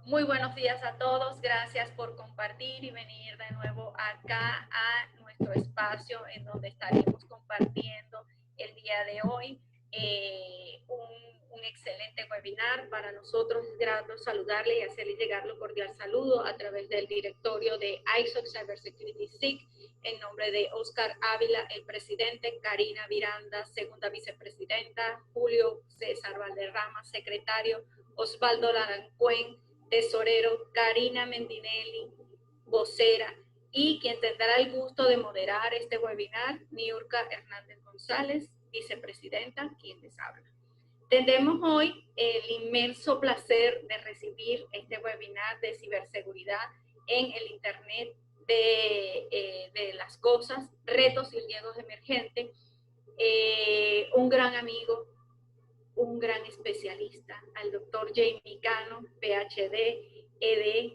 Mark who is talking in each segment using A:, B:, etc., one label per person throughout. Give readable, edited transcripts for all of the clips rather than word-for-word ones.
A: Muy buenos días a todos, gracias por compartir y venir de nuevo acá a nuestro espacio en donde estaremos compartiendo el día de hoy un excelente webinar. Para nosotros es grato saludarle y hacerle llegar lo cordial saludo a través del directorio de ISOC Cybersecurity SIC, en nombre de Oscar Ávila, el presidente, Karina Miranda, segunda vicepresidenta, Julio César Valderrama, secretario, Osvaldo Larancuén, tesorero, Karina Mendinelli, vocera, y quien tendrá el gusto de moderar este webinar, Niurka Hernández González, vicepresidenta, quien les habla. Tendremos hoy el inmenso placer de recibir este webinar de ciberseguridad en el Internet de las cosas, retos y riesgos emergentes. Un gran amigo, un gran especialista, al doctor Jamie Cano, PhD, ED,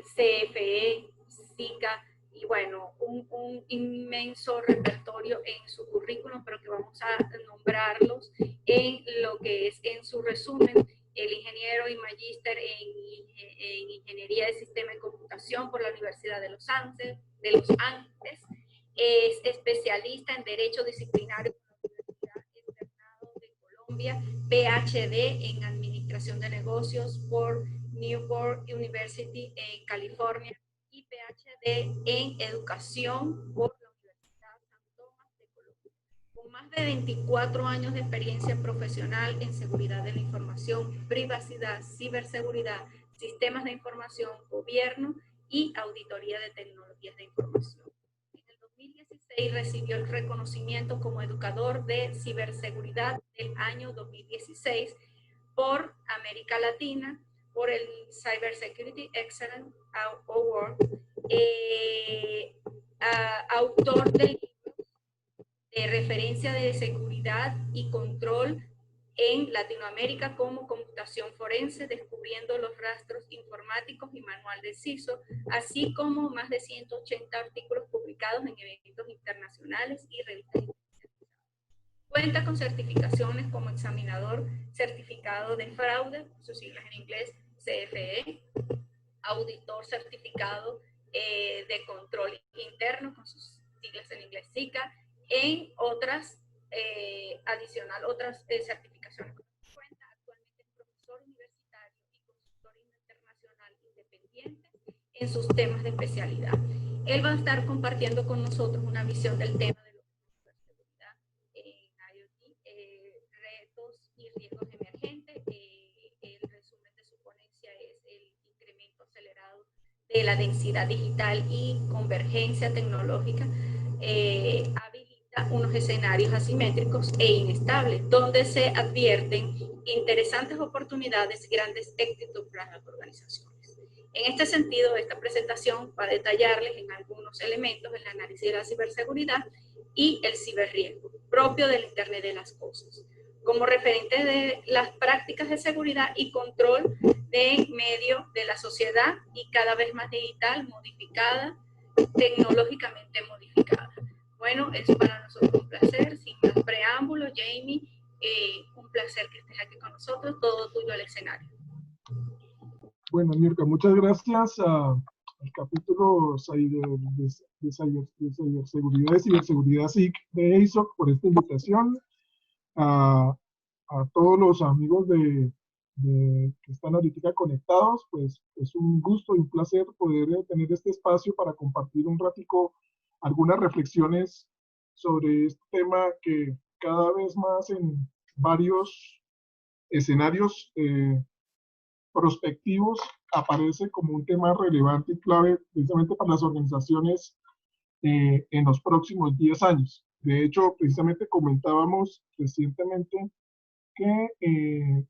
A: CFE, SICA, y bueno, un inmenso repertorio en su currículum, pero que vamos a nombrarlos en lo que es en su resumen. El ingeniero y magíster en Ingeniería de Sistema y Computación por la Universidad de los Andes, es especialista en Derecho Disciplinario por la Universidad Externado de Colombia, PhD en Administración de Negocios por Newport University en California y PhD en Educación por la Universidad San Tomás de Colombia. Con más de 24 años de experiencia profesional en seguridad de la información, privacidad, ciberseguridad, sistemas de información, gobierno y auditoría de tecnologías de información. En el 2016 recibió el reconocimiento como educador de ciberseguridad del año 2016 por América Latina, por el Cybersecurity Excellence Award, autor del libro de referencia de seguridad y control en Latinoamérica como computación forense, descubriendo los rastros informáticos y manual de CISO, así como más de 180 artículos publicados en eventos internacionales y revistas internacionales. Cuenta con certificaciones como examinador certificado de fraude, sus siglas en inglés CFE, auditor certificado de control interno, con sus siglas en inglés SICA, en otras otras certificaciones. Cuenta actualmente es profesor universitario y consultor internacional independiente en sus temas de especialidad. Él va a estar compartiendo con nosotros una visión del tema de la ciberseguridad en IoT, retos y riesgos emergentes. El resumen de su ponencia es el incremento acelerado de la densidad digital y convergencia tecnológica habilita unos escenarios asimétricos e inestables, donde se advierten interesantes oportunidades y grandes éxitos para las organizaciones. En este sentido, esta presentación va a detallarles en algunos elementos el análisis de la ciberseguridad y el ciberriesgo, propio del Internet de las Cosas, como referente de las prácticas de seguridad y control de medio de la sociedad y cada vez más digital, modificada, tecnológicamente modificada. Bueno, es para nosotros un placer, sin más preámbulo, Jamie, un placer que estés aquí con nosotros, todo tuyo al escenario.
B: Bueno, Mirka, muchas gracias al capítulo de ciberseguridad SIC de ISOC por esta invitación, a todos los amigos que están ahorita conectados. Pues es un gusto y un placer poder tener este espacio para compartir un ratico algunas reflexiones sobre este tema que cada vez más en varios escenarios prospectivos aparece como un tema relevante y clave precisamente para las organizaciones en los próximos 10 años. De hecho, precisamente comentábamos recientemente que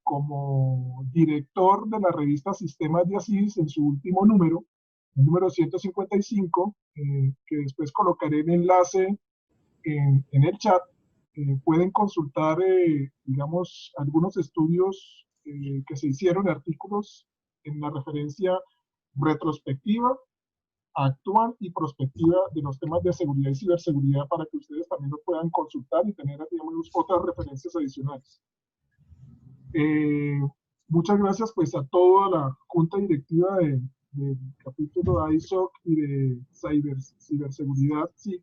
B: como director de la revista Sistemas de Asís, en su último número, el número 155, que después colocaré el enlace en el chat, pueden consultar, digamos, algunos estudios que se hicieron, artículos en la referencia retrospectiva, actual y prospectiva de los temas de seguridad y ciberseguridad, para que ustedes también lo puedan consultar y tener, digamos, otras referencias adicionales. Muchas gracias pues a toda la junta directiva del capítulo de ISOC y de ciberseguridad SIC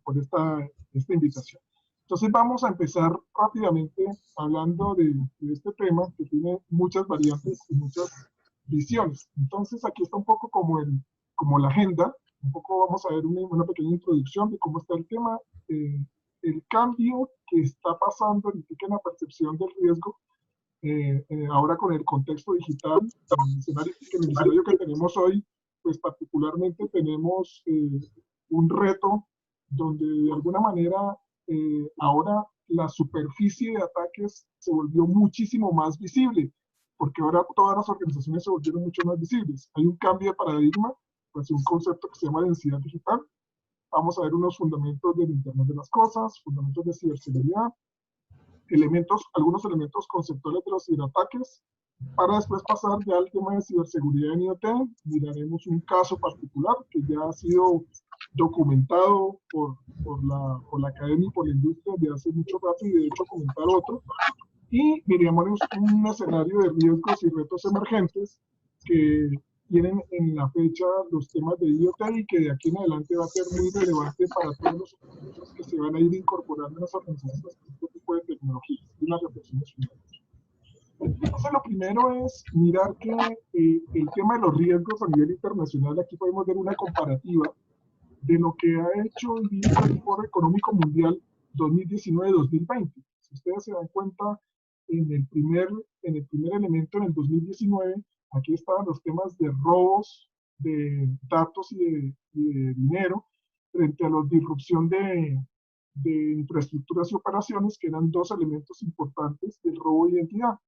B: por esta invitación. Entonces vamos a empezar rápidamente hablando de este tema que tiene muchas variantes y muchas visiones. Entonces aquí está un poco como la agenda, un poco vamos a ver una pequeña introducción de cómo está el tema, el cambio que está pasando en la percepción del riesgo ahora con el contexto digital, en el escenario que tenemos hoy, pues particularmente tenemos un reto donde de alguna manera ahora la superficie de ataques se volvió muchísimo más visible, porque ahora todas las organizaciones se volvieron mucho más visibles. Hay un cambio de paradigma, pues un concepto que se llama densidad digital. Vamos a ver unos fundamentos del Internet de las Cosas, fundamentos de ciberseguridad, algunos elementos conceptuales de los ciberataques, para después pasar ya al tema de ciberseguridad en IoT. Miraremos un caso particular que ya ha sido documentado por la academia y por la industria desde hace mucho rato, y de hecho comentar otro. Y miraremos un escenario de riesgos y retos emergentes que tienen en la fecha los temas de IoT y que de aquí en adelante va a ser muy relevante para todos los proyectos que se van a ir incorporando en las organizaciones con este tipo de tecnologías y las reflexiones finales. Entonces, lo primero es mirar que el tema de los riesgos a nivel internacional, aquí podemos ver una comparativa de lo que ha hecho el Foro Económico Mundial 2019-2020. Si ustedes se dan cuenta, en el primer elemento, en el 2019, aquí estaban los temas de robos de datos y de dinero frente a la disrupción de infraestructuras y operaciones, que eran dos elementos importantes del robo de identidad.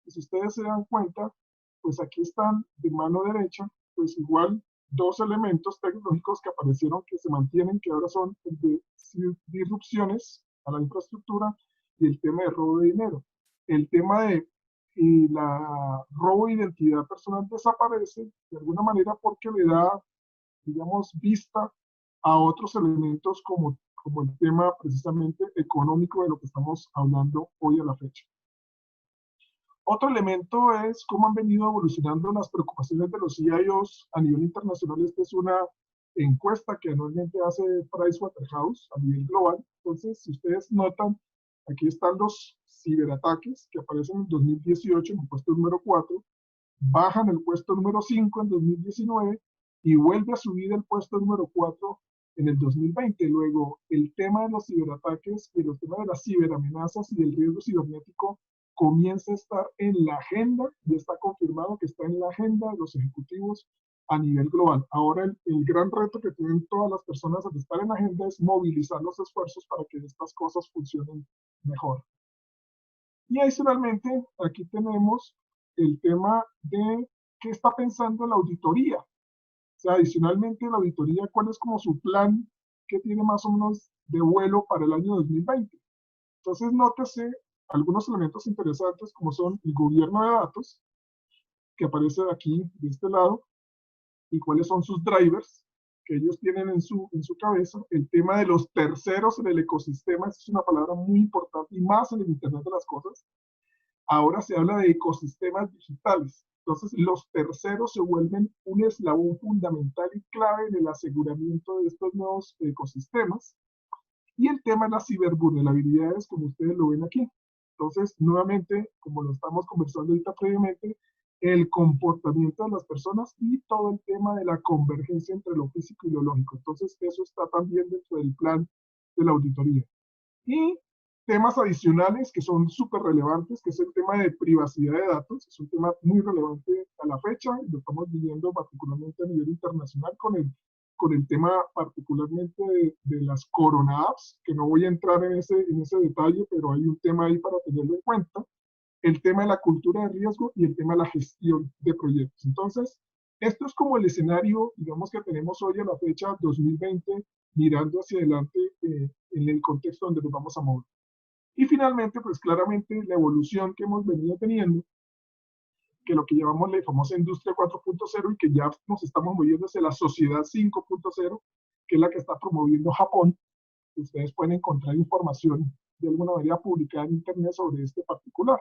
B: Y si ustedes se dan cuenta, pues aquí están de mano derecha, pues igual dos elementos tecnológicos que aparecieron, que se mantienen, que ahora son el de disrupciones a la infraestructura y el tema de robo de dinero. El tema de la robo de identidad personal desaparece de alguna manera porque le da, digamos, vista a otros elementos como el tema precisamente económico de lo que estamos hablando hoy a la fecha. Otro elemento es cómo han venido evolucionando las preocupaciones de los CIOs a nivel internacional. Esta es una encuesta que anualmente hace Pricewaterhouse a nivel global. Entonces, si ustedes notan, aquí están los ciberataques que aparecen en 2018 en el puesto número 4, bajan el puesto número 5 en 2019 y vuelve a subir el puesto número 4 en el 2020. Luego, el tema de los ciberataques y el tema de las ciberamenazas y el riesgo cibernético comienza a estar en la agenda, y está confirmado que está en la agenda de los ejecutivos a nivel global. Ahora el gran reto que tienen todas las personas al estar en la agenda es movilizar los esfuerzos para que estas cosas funcionen mejor. Y adicionalmente, aquí tenemos el tema de qué está pensando la auditoría. O sea, adicionalmente la auditoría, ¿cuál es como su plan que tiene más o menos de vuelo para el año 2020? Entonces, nótese algunos elementos interesantes como son el gobierno de datos, que aparece aquí de este lado, y cuáles son sus drivers que ellos tienen en su cabeza. El tema de los terceros en el ecosistema es una palabra muy importante, y más en el Internet de las Cosas. Ahora se habla de ecosistemas digitales. Entonces, los terceros se vuelven un eslabón fundamental y clave en el aseguramiento de estos nuevos ecosistemas. Y el tema de las cibervulnerabilidades, como ustedes lo ven aquí. Entonces, nuevamente, como lo estamos conversando ahorita previamente, el comportamiento de las personas y todo el tema de la convergencia entre lo físico y lo lógico. Entonces, eso está también dentro del plan de la auditoría. Y temas adicionales que son súper relevantes, que es el tema de privacidad de datos. Es un tema muy relevante a la fecha, y lo estamos viviendo particularmente a nivel internacional con el tema particularmente de las Corona Apps, que no voy a entrar en ese detalle, pero hay un tema ahí para tenerlo en cuenta. El tema de la cultura de riesgo y el tema de la gestión de proyectos. Entonces, esto es como el escenario, digamos, que tenemos hoy a la fecha 2020, mirando hacia adelante en el contexto donde nos vamos a mover. Y finalmente, pues claramente la evolución que hemos venido teniendo, que lo que llamamos la famosa industria 4.0, y que ya nos estamos moviendo hacia la sociedad 5.0, que es la que está promoviendo Japón. Ustedes pueden encontrar información de alguna manera publicada en internet sobre este particular.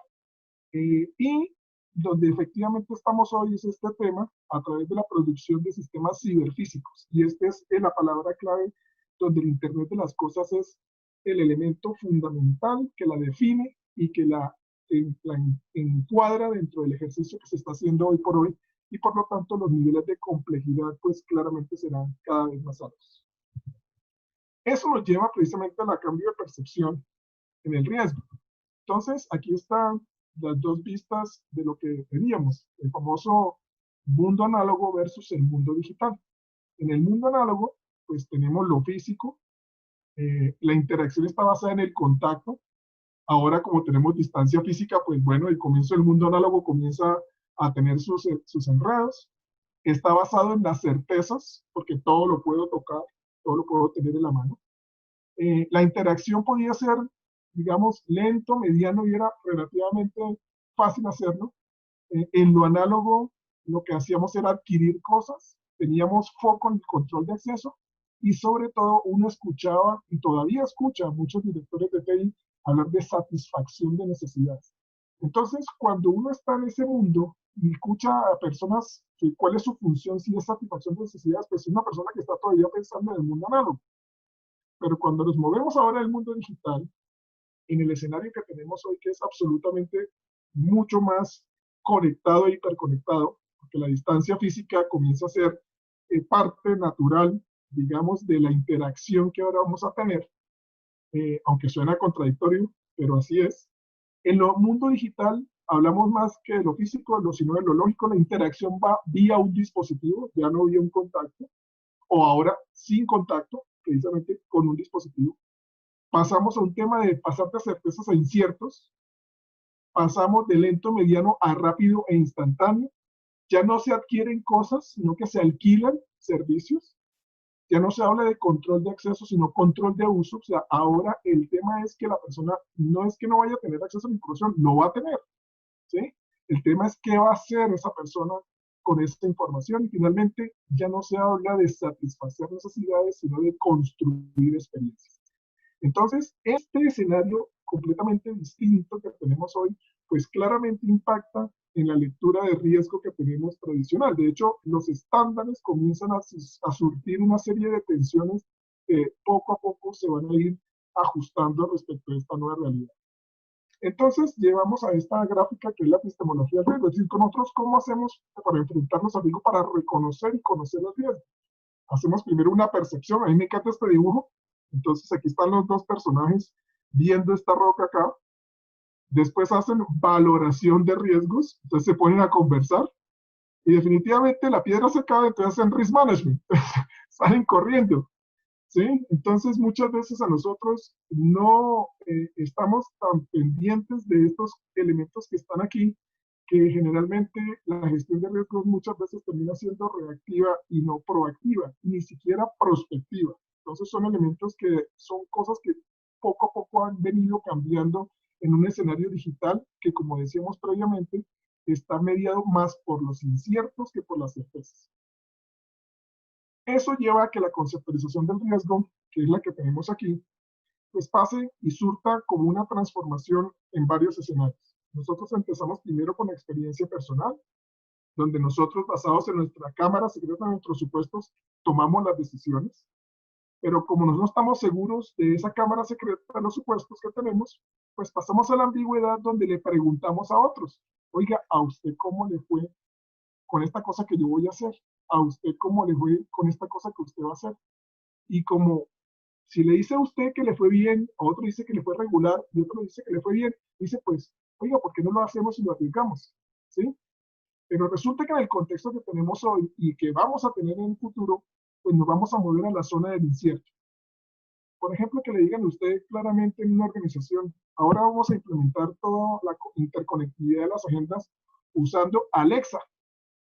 B: Y donde efectivamente estamos hoy es este tema a través de la producción de sistemas ciberfísicos. Y esta es la palabra clave donde el Internet de las Cosas es el elemento fundamental que la define y que la encuadra dentro del ejercicio que se está haciendo hoy por hoy, y por lo tanto los niveles de complejidad pues claramente serán cada vez más altos. Eso nos lleva precisamente al cambio de percepción en el riesgo. Entonces, aquí están las dos vistas de lo que teníamos, el famoso mundo análogo versus el mundo digital. En el mundo análogo, pues tenemos lo físico, la interacción está basada en el contacto. Ahora, como tenemos distancia física, pues bueno, el comienzo del mundo análogo comienza a tener sus enredos. Está basado en las certezas, porque todo lo puedo tocar, todo lo puedo tener en la mano. La interacción podía ser, digamos, lento, mediano, y era relativamente fácil hacerlo. En lo análogo, lo que hacíamos era adquirir cosas, teníamos foco en el control de acceso, y sobre todo uno escuchaba, y todavía escucha a muchos directores de TI hablar de satisfacción de necesidades. Entonces, cuando uno está en ese mundo y escucha a personas cuál es su función, si es satisfacción de necesidades, pues es una persona que está todavía pensando en el mundo análogo. Pero cuando nos movemos ahora al mundo digital, en el escenario que tenemos hoy, que es absolutamente mucho más conectado e hiperconectado, porque la distancia física comienza a ser parte natural, digamos, de la interacción que ahora vamos a tener, aunque suena contradictorio, pero así es. En el mundo digital hablamos más que de lo físico, sino de lo lógico. La interacción va vía un dispositivo, ya no vía un contacto, o ahora sin contacto, precisamente con un dispositivo. Pasamos a un tema de pasar de certezas a inciertos, pasamos de lento, mediano a rápido e instantáneo. Ya no se adquieren cosas, sino que se alquilan servicios. Ya no se habla de control de acceso, sino control de uso. O sea, ahora el tema es que la persona no es que no vaya a tener acceso a la información, lo va a tener, ¿sí? El tema es qué va a hacer esa persona con esta información, y finalmente ya no se habla de satisfacer necesidades, sino de construir experiencias. Entonces, este escenario completamente distinto que tenemos hoy, pues claramente impacta en la lectura de riesgo que tenemos tradicional. De hecho, los estándares comienzan a surtir una serie de tensiones que poco a poco se van a ir ajustando respecto a esta nueva realidad. Entonces, llevamos a esta gráfica que es la epistemología del riesgo, es decir, con nosotros, ¿cómo hacemos para enfrentarnos al riesgo, para reconocer y conocer los riesgos? Hacemos primero una percepción. A mí me encanta este dibujo. Entonces aquí están los dos personajes viendo esta roca acá. Después hacen valoración de riesgos. Entonces se ponen a conversar. Y definitivamente la piedra se cae, entonces hacen risk management. Salen corriendo. ¿Sí? Entonces muchas veces a nosotros no estamos tan pendientes de estos elementos que están aquí, que generalmente la gestión de riesgos muchas veces termina siendo reactiva y no proactiva, ni siquiera prospectiva. Entonces son elementos que son cosas que poco a poco han venido cambiando en un escenario digital que, como decíamos previamente, está mediado más por los inciertos que por las certezas. Eso lleva a que la conceptualización del riesgo, que es la que tenemos aquí, pues pase y surta como una transformación en varios escenarios. Nosotros empezamos primero con la experiencia personal, donde nosotros, basados en nuestra cámara secreta, en nuestros supuestos, tomamos las decisiones. Pero como nosotros no estamos seguros de esa cámara secreta, de los supuestos que tenemos, pues pasamos a la ambigüedad, donde le preguntamos a otros: oiga, ¿a usted cómo le fue con esta cosa que yo voy a hacer? ¿A usted cómo le fue con esta cosa que usted va a hacer? Y como si le dice a usted que le fue bien, a otro dice que le fue regular, y otro dice que le fue bien, dice, pues, oiga, ¿por qué no lo hacemos y lo arriesgamos? ¿Sí? Pero resulta que en el contexto que tenemos hoy y que vamos a tener en el futuro, pues nos vamos a mover a la zona del incierto. Por ejemplo, que le digan a usted claramente en una organización: ahora vamos a implementar toda la interconectividad de las agendas usando Alexa.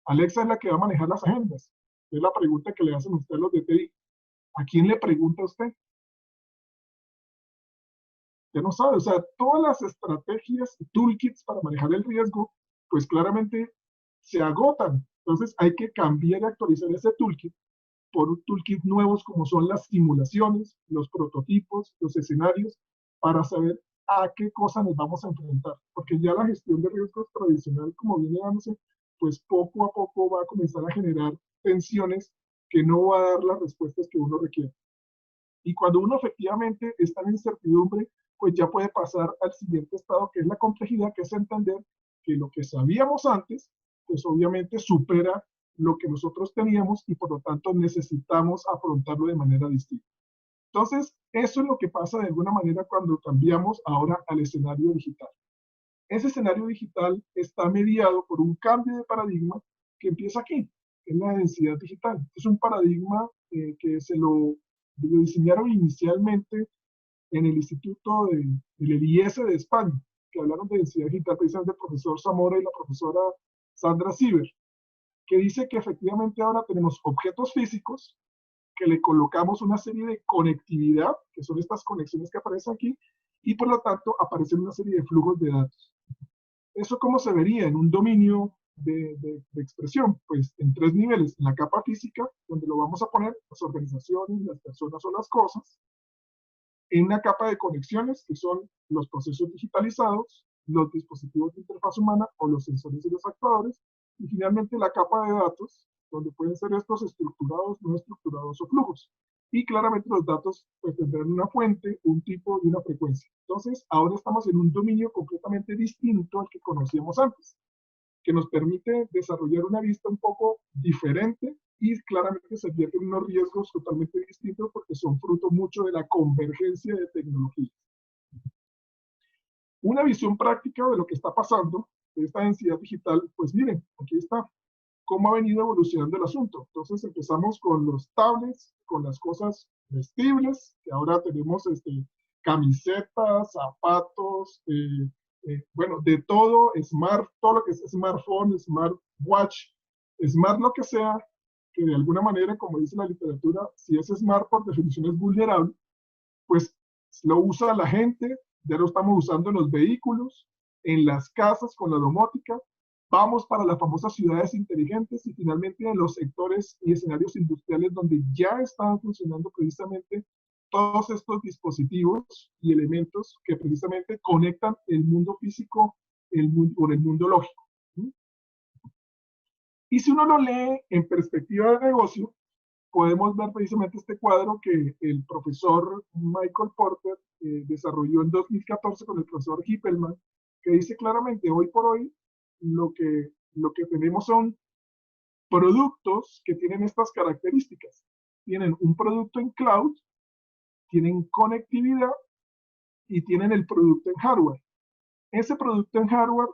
B: Alexa es la que va a manejar las agendas. Es la pregunta que le hacen a usted los de TI. ¿A quién le pregunta a usted? Ya no sabe. O sea, todas las estrategias, toolkits para manejar el riesgo, pues claramente se agotan. Entonces hay que cambiar y actualizar ese toolkit por toolkits nuevos, como son las simulaciones, los prototipos, los escenarios, para saber a qué cosa nos vamos a enfrentar, porque ya la gestión de riesgos tradicional, como viene dándose, pues poco a poco va a comenzar a generar tensiones que no va a dar las respuestas que uno requiere. Y cuando uno efectivamente está en incertidumbre, pues ya puede pasar al siguiente estado, que es la complejidad, que es entender que lo que sabíamos antes, pues obviamente supera lo que nosotros teníamos y por lo tanto necesitamos afrontarlo de manera distinta. Entonces, eso es lo que pasa de alguna manera cuando cambiamos ahora al escenario digital. Ese escenario digital está mediado por un cambio de paradigma que empieza aquí, en la densidad digital. Es un paradigma que lo diseñaron inicialmente en el Instituto del IES de España, que hablaron de densidad digital precisamente el profesor Zamora y la profesora Sandra Sieber, que dice que efectivamente ahora tenemos objetos físicos que le colocamos una serie de conectividad, que son estas conexiones que aparecen aquí, y por lo tanto aparecen una serie de flujos de datos. ¿Eso cómo se vería en un dominio de expresión? Pues en tres niveles. En la capa física, donde lo vamos a poner las organizaciones, las personas o las cosas. En una capa de conexiones, que son los procesos digitalizados, los dispositivos de interfaz humana o los sensores y los actuadores. Y finalmente la capa de datos, donde pueden ser estos estructurados, no estructurados o flujos. Y claramente los datos pues, tendrán una fuente, un tipo y una frecuencia. Entonces, ahora estamos en un dominio completamente distinto al que conocíamos antes, que nos permite desarrollar una vista un poco diferente y claramente se advierten unos riesgos totalmente distintos porque son fruto mucho de la convergencia de tecnologías. Una visión práctica de lo que está pasando, de esta densidad digital, pues miren, aquí está cómo ha venido evolucionando el asunto. Entonces empezamos con los tablets, con las cosas vestibles, que ahora tenemos camisetas, zapatos, bueno, de todo, smart, todo lo que es smartphone, smartwatch, smart lo que sea, que de alguna manera, como dice la literatura, si es smart por definición es vulnerable, pues lo usa la gente, ya lo estamos usando en los vehículos, en las casas con la domótica, vamos para las famosas ciudades inteligentes y finalmente en los sectores y escenarios industriales donde ya están funcionando precisamente todos estos dispositivos y elementos que precisamente conectan el mundo físico con el mundo lógico. Y si uno lo lee en perspectiva de negocio, podemos ver precisamente este cuadro que el profesor Michael Porter desarrolló en 2014 con el profesor Hippelman, que dice claramente, hoy por hoy, lo que tenemos son productos que tienen estas características. Tienen un producto en cloud, tienen conectividad y tienen el producto en hardware. Ese producto en hardware,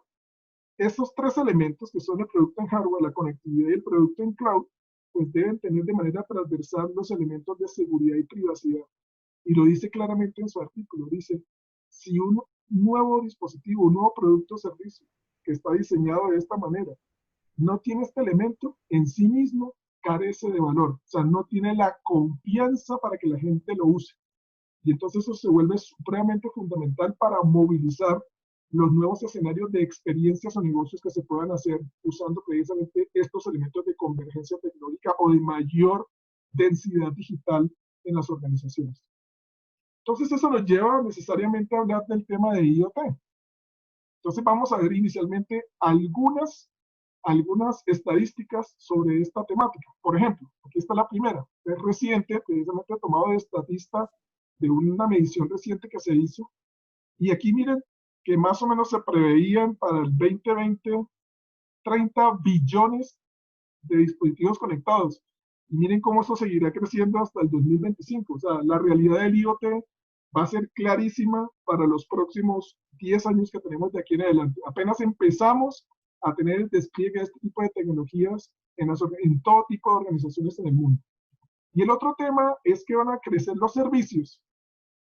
B: esos tres elementos que son el producto en hardware, la conectividad y el producto en cloud, pues deben tener de manera transversal los elementos de seguridad y privacidad. Y lo dice claramente en su artículo. Dice, si un nuevo dispositivo, un nuevo producto o servicio que está diseñado de esta manera, no tiene este elemento, en sí mismo carece de valor. O sea, no tiene la confianza para que la gente lo use. Y entonces eso se vuelve supremamente fundamental para movilizar los nuevos escenarios de experiencias o negocios que se puedan hacer usando precisamente estos elementos de convergencia tecnológica o de mayor densidad digital en las organizaciones. Entonces eso nos lleva necesariamente a hablar del tema de IoT. Entonces vamos a ver inicialmente algunas estadísticas sobre esta temática. Por ejemplo, aquí está la primera, es reciente, precisamente tomado de Statista, de una medición reciente que se hizo. Y aquí miren que más o menos se preveían para el 2020 30 billones de dispositivos conectados. Y miren cómo eso seguirá creciendo hasta el 2025. O sea, la realidad del IoT va a ser clarísima para los próximos 10 años que tenemos de aquí en adelante. Apenas empezamos a tener el despliegue de este tipo de tecnologías en todo tipo de organizaciones en el mundo. Y el otro tema es que van a crecer los servicios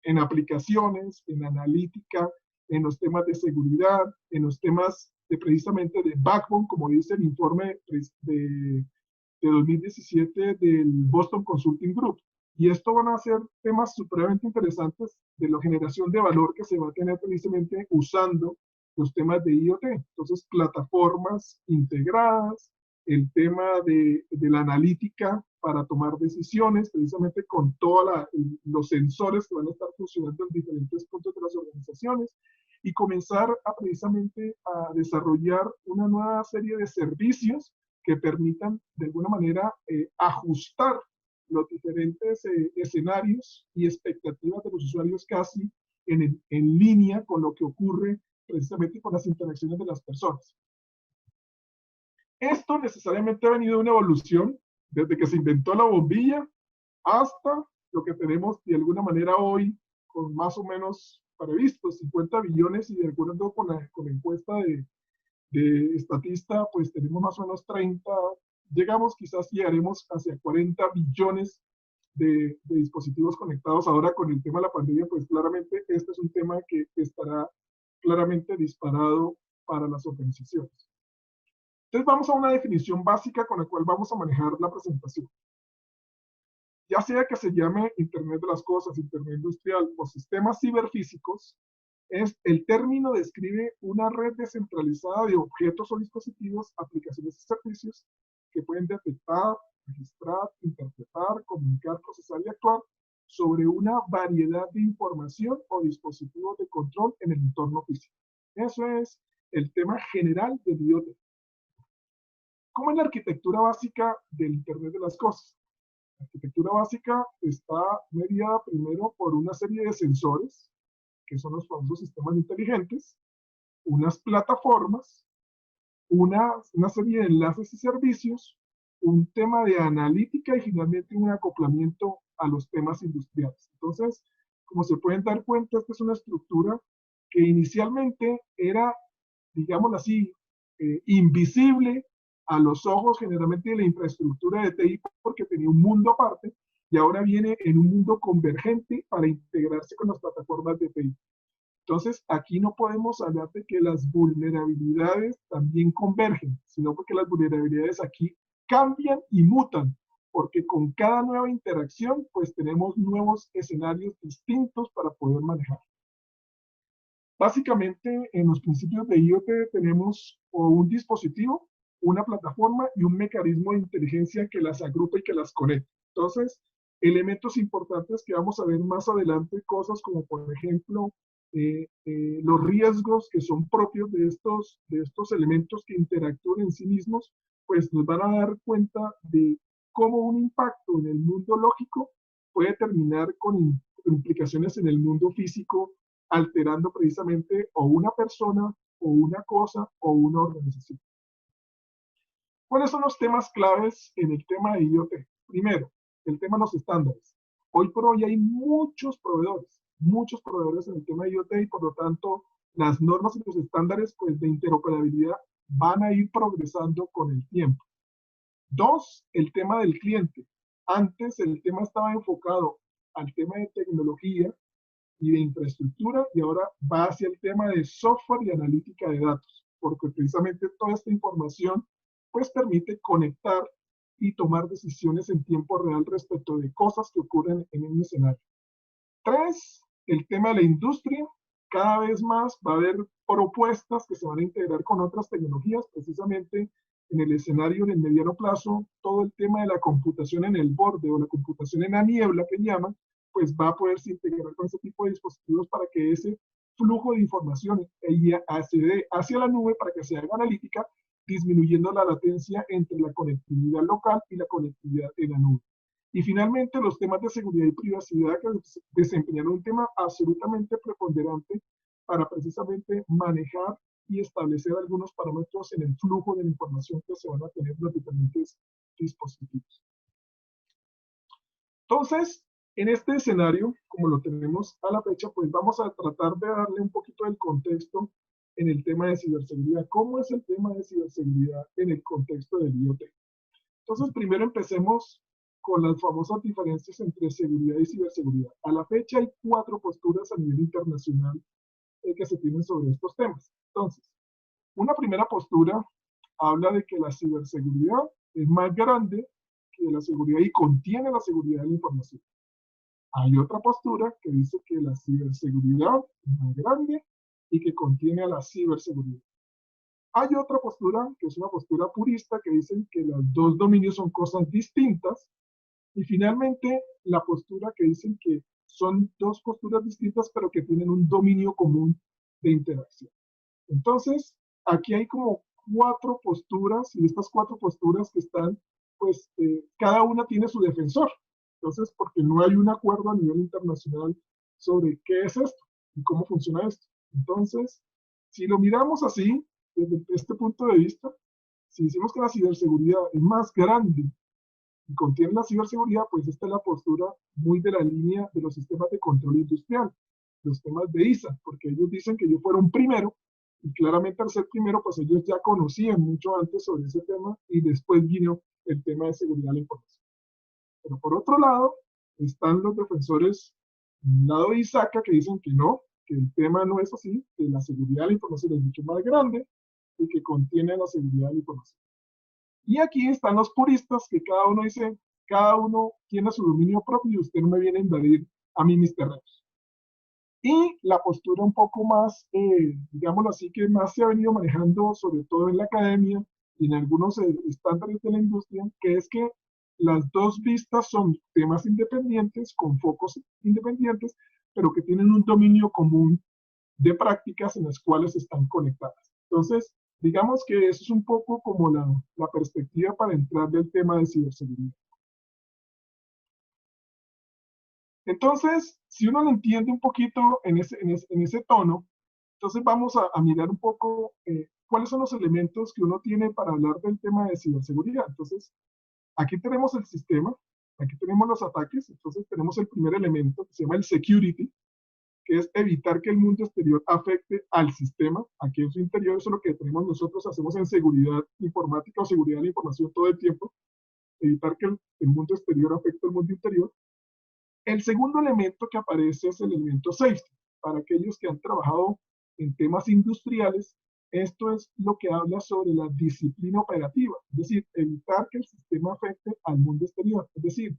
B: en aplicaciones, en analítica, en los temas de seguridad, en los temas de precisamente de backbone, como dice el informe de 2017 del Boston Consulting Group. Y esto van a ser temas supremamente interesantes de la generación de valor que se va a tener precisamente usando los temas de IoT. Entonces, plataformas integradas, el tema de la analítica para tomar decisiones, precisamente con todos los sensores que van a estar funcionando en diferentes puntos de las organizaciones, y comenzar precisamente a desarrollar una nueva serie de servicios que permitan de alguna manera ajustar los diferentes escenarios y expectativas de los usuarios casi en línea con lo que ocurre precisamente con las interacciones de las personas. Esto necesariamente ha venido de una evolución desde que se inventó la bombilla hasta lo que tenemos de alguna manera hoy, con más o menos previstos 50 billones, y de acuerdo con la encuesta de Statista, pues tenemos más o menos 30, llegamos, quizás llegaremos hacia 40 billones de dispositivos conectados. Ahora con el tema de la pandemia, pues claramente este es un tema que estará claramente disparado para las organizaciones. Entonces vamos a una definición básica con la cual vamos a manejar la presentación. Ya sea que se llame Internet de las Cosas, Internet Industrial o sistemas ciberfísicos, el término describe una red descentralizada de objetos o dispositivos, aplicaciones y servicios que pueden detectar, registrar, interpretar, comunicar, procesar y actuar sobre una variedad de información o dispositivos de control en el entorno físico. Eso es el tema general del IoT. ¿Cómo es la arquitectura básica del Internet de las Cosas? La arquitectura básica está mediada primero por una serie de sensores, que son los famosos sistemas inteligentes, unas plataformas, una serie de enlaces y servicios, un tema de analítica y finalmente un acoplamiento a los temas industriales. Entonces, como se pueden dar cuenta, esta es una estructura que inicialmente era, digámoslo así, invisible a los ojos generalmente de la infraestructura de TI porque tenía un mundo aparte, y ahora viene en un mundo convergente para integrarse con las plataformas de TI. Entonces, aquí no podemos hablar de que las vulnerabilidades también convergen, sino porque las vulnerabilidades aquí cambian y mutan, porque con cada nueva interacción, pues tenemos nuevos escenarios distintos para poder manejar. Básicamente, en los principios de IoT tenemos un dispositivo, una plataforma y un mecanismo de inteligencia que las agrupa y que las conecta. Entonces, elementos importantes que vamos a ver más adelante, cosas como por ejemplo, los riesgos que son propios de estos elementos que interactúan en sí mismos, pues nos van a dar cuenta de cómo un impacto en el mundo lógico puede terminar con implicaciones en el mundo físico, alterando precisamente o una persona, o una cosa, o una organización. ¿Cuáles son los temas claves en el tema de IoT? Primero, el tema de los estándares. Hoy por hoy hay muchos proveedores en el tema de IoT, y por lo tanto las normas y los estándares pues, de interoperabilidad van a ir progresando con el tiempo. Dos, el tema del cliente. Antes el tema estaba enfocado al tema de tecnología y de infraestructura, y ahora va hacia el tema de software y analítica de datos, porque precisamente toda esta información pues permite conectar y tomar decisiones en tiempo real respecto de cosas que ocurren en un escenario. Tres, el tema de la industria. Cada vez más va a haber propuestas que se van a integrar con otras tecnologías, precisamente en el escenario en el mediano plazo, todo el tema de la computación en el borde o la computación en la niebla que llaman, pues va a poderse integrar con ese tipo de dispositivos para que ese flujo de información accede hacia la nube para que se haga analítica, disminuyendo la latencia entre la conectividad local y la conectividad en la nube. Y finalmente, los temas de seguridad y privacidad, que desempeñaron un tema absolutamente preponderante para precisamente manejar y establecer algunos parámetros en el flujo de la información que se van a tener en los diferentes dispositivos. Entonces, en este escenario, como lo tenemos a la fecha, pues vamos a tratar de darle un poquito del contexto en el tema de ciberseguridad. ¿Cómo es el tema de ciberseguridad en el contexto del IoT? Entonces, primero empecemos con las famosas diferencias entre seguridad y ciberseguridad. A la fecha hay 4 posturas a nivel internacional que se tienen sobre estos temas. Entonces, una primera postura habla de que la ciberseguridad es más grande que la seguridad y contiene la seguridad de la información. Hay otra postura que dice que la ciberseguridad es más grande y que contiene a la ciberseguridad. Hay otra postura, que es una postura purista, que dicen que los dos dominios son cosas distintas Y finalmente, la postura que dicen que son dos posturas distintas, pero que tienen un dominio común de interacción. Entonces, aquí hay como cuatro posturas, y estas cuatro posturas que están, pues, cada una tiene su defensor. Entonces, porque no hay un acuerdo a nivel internacional sobre qué es esto y cómo funciona esto. Entonces, si lo miramos así, desde este punto de vista, si decimos que la ciberseguridad es más grande y contiene la ciberseguridad, pues esta es la postura muy de la línea de los sistemas de control industrial, los temas de ISA, porque ellos dicen que ellos fueron primero, y claramente al ser primero, pues ellos ya conocían mucho antes sobre ese tema, y después vino el tema de seguridad de la información. Pero por otro lado, están los defensores, un lado de ISACA, que dicen que no, que el tema no es así, que la seguridad de la información es mucho más grande y que contiene la seguridad de la información. Y aquí están los puristas, que cada uno dice, cada uno tiene su dominio propio y usted no me viene a invadir a mí mis terrenos. Y la postura un poco más, digámoslo así, que más se ha venido manejando, sobre todo en la academia y en algunos estándares de la industria, que es que las dos vistas son temas independientes, con focos independientes, pero que tienen un dominio común de prácticas en las cuales están conectadas. Entonces, digamos que eso es un poco como la perspectiva para entrar del tema de ciberseguridad. Entonces, si uno lo entiende un poquito en ese tono, entonces vamos a mirar un poco cuáles son los elementos que uno tiene para hablar del tema de ciberseguridad. Entonces, aquí tenemos el sistema, aquí tenemos los ataques, entonces tenemos el primer elemento que se llama el security, que es evitar que el mundo exterior afecte al sistema, aquí en su interior. Eso es lo que tenemos nosotros, hacemos en seguridad informática o seguridad de la información todo el tiempo, evitar que el mundo exterior afecte al mundo interior. El segundo elemento que aparece es el elemento safety. Para aquellos que han trabajado en temas industriales, esto es lo que habla sobre la disciplina operativa, es decir, evitar que el sistema afecte al mundo exterior. Es decir,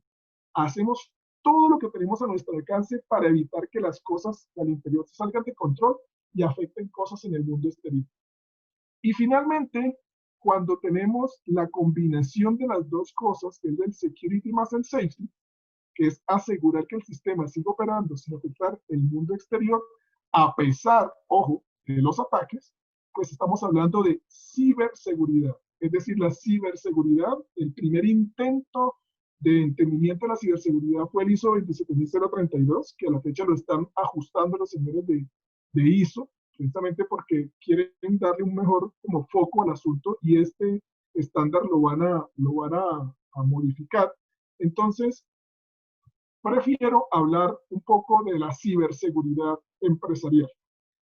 B: hacemos todo lo que tenemos a nuestro alcance para evitar que las cosas al interior se salgan de control y afecten cosas en el mundo exterior. Y finalmente, cuando tenemos la combinación de las dos cosas, que es el security más el safety, que es asegurar que el sistema siga operando sin afectar el mundo exterior, a pesar, ojo, de los ataques, pues estamos hablando de ciberseguridad. Es decir, la ciberseguridad, el primer intento de entendimiento de la ciberseguridad fue el ISO 27032, que a la fecha lo están ajustando los señores de ISO, precisamente porque quieren darle un mejor como foco al asunto y este estándar lo van a modificar. Entonces, prefiero hablar un poco de la ciberseguridad empresarial.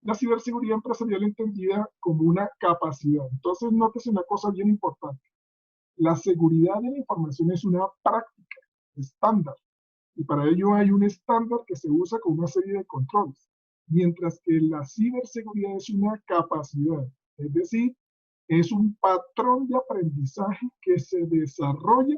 B: La ciberseguridad empresarial entendida como una capacidad. Entonces, nótese una cosa bien importante. La seguridad de la información es una práctica estándar y para ello hay un estándar que se usa con una serie de controles, mientras que la ciberseguridad es una capacidad, es decir, es un patrón de aprendizaje que se desarrolla.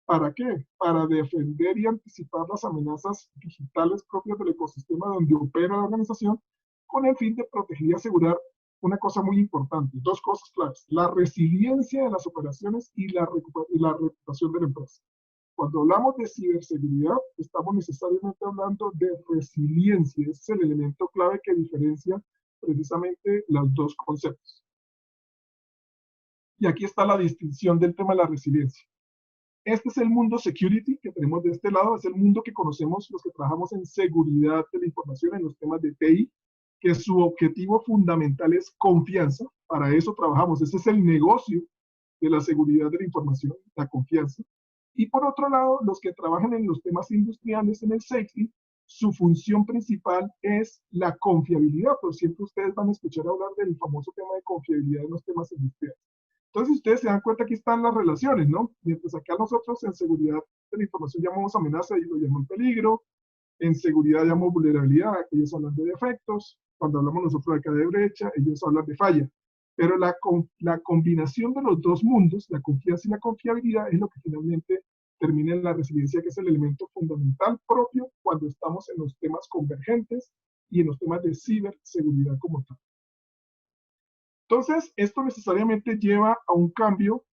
B: ¿Para qué? Para defender y anticipar las amenazas digitales propias del ecosistema donde opera la organización, con el fin de proteger y asegurar una cosa muy importante, dos cosas claves: la resiliencia de las operaciones y la reputación de la empresa. Cuando hablamos de ciberseguridad, estamos necesariamente hablando de resiliencia. Ese es el elemento clave que diferencia precisamente los dos conceptos. Y aquí está la distinción del tema de la resiliencia. Este es el mundo security que tenemos de este lado, es el mundo que conocemos los que trabajamos en seguridad de la información, en los temas de TI, que su objetivo fundamental es confianza. Para eso trabajamos, ese es el negocio de la seguridad de la información, la confianza. Y por otro lado, los que trabajan en los temas industriales, en el safety, su función principal es la confiabilidad. Por siempre ustedes van a escuchar hablar del famoso tema de confiabilidad en los temas industriales. Entonces, ustedes se dan cuenta, aquí están las relaciones, ¿no? Mientras acá nosotros en seguridad de la información llamamos amenaza, ellos lo llaman peligro. En seguridad llamamos vulnerabilidad, ellos hablan de defectos. Cuando hablamos nosotros acá de brecha, ellos hablan de falla. Pero la combinación de los dos mundos, la confianza y la confiabilidad, es lo que finalmente termina en la resiliencia, que es el elemento fundamental propio cuando estamos en los temas convergentes y en los temas de ciberseguridad como tal. Entonces, esto necesariamente lleva a un cambio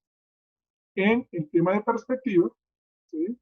B: en el tema de perspectiva, ¿sí?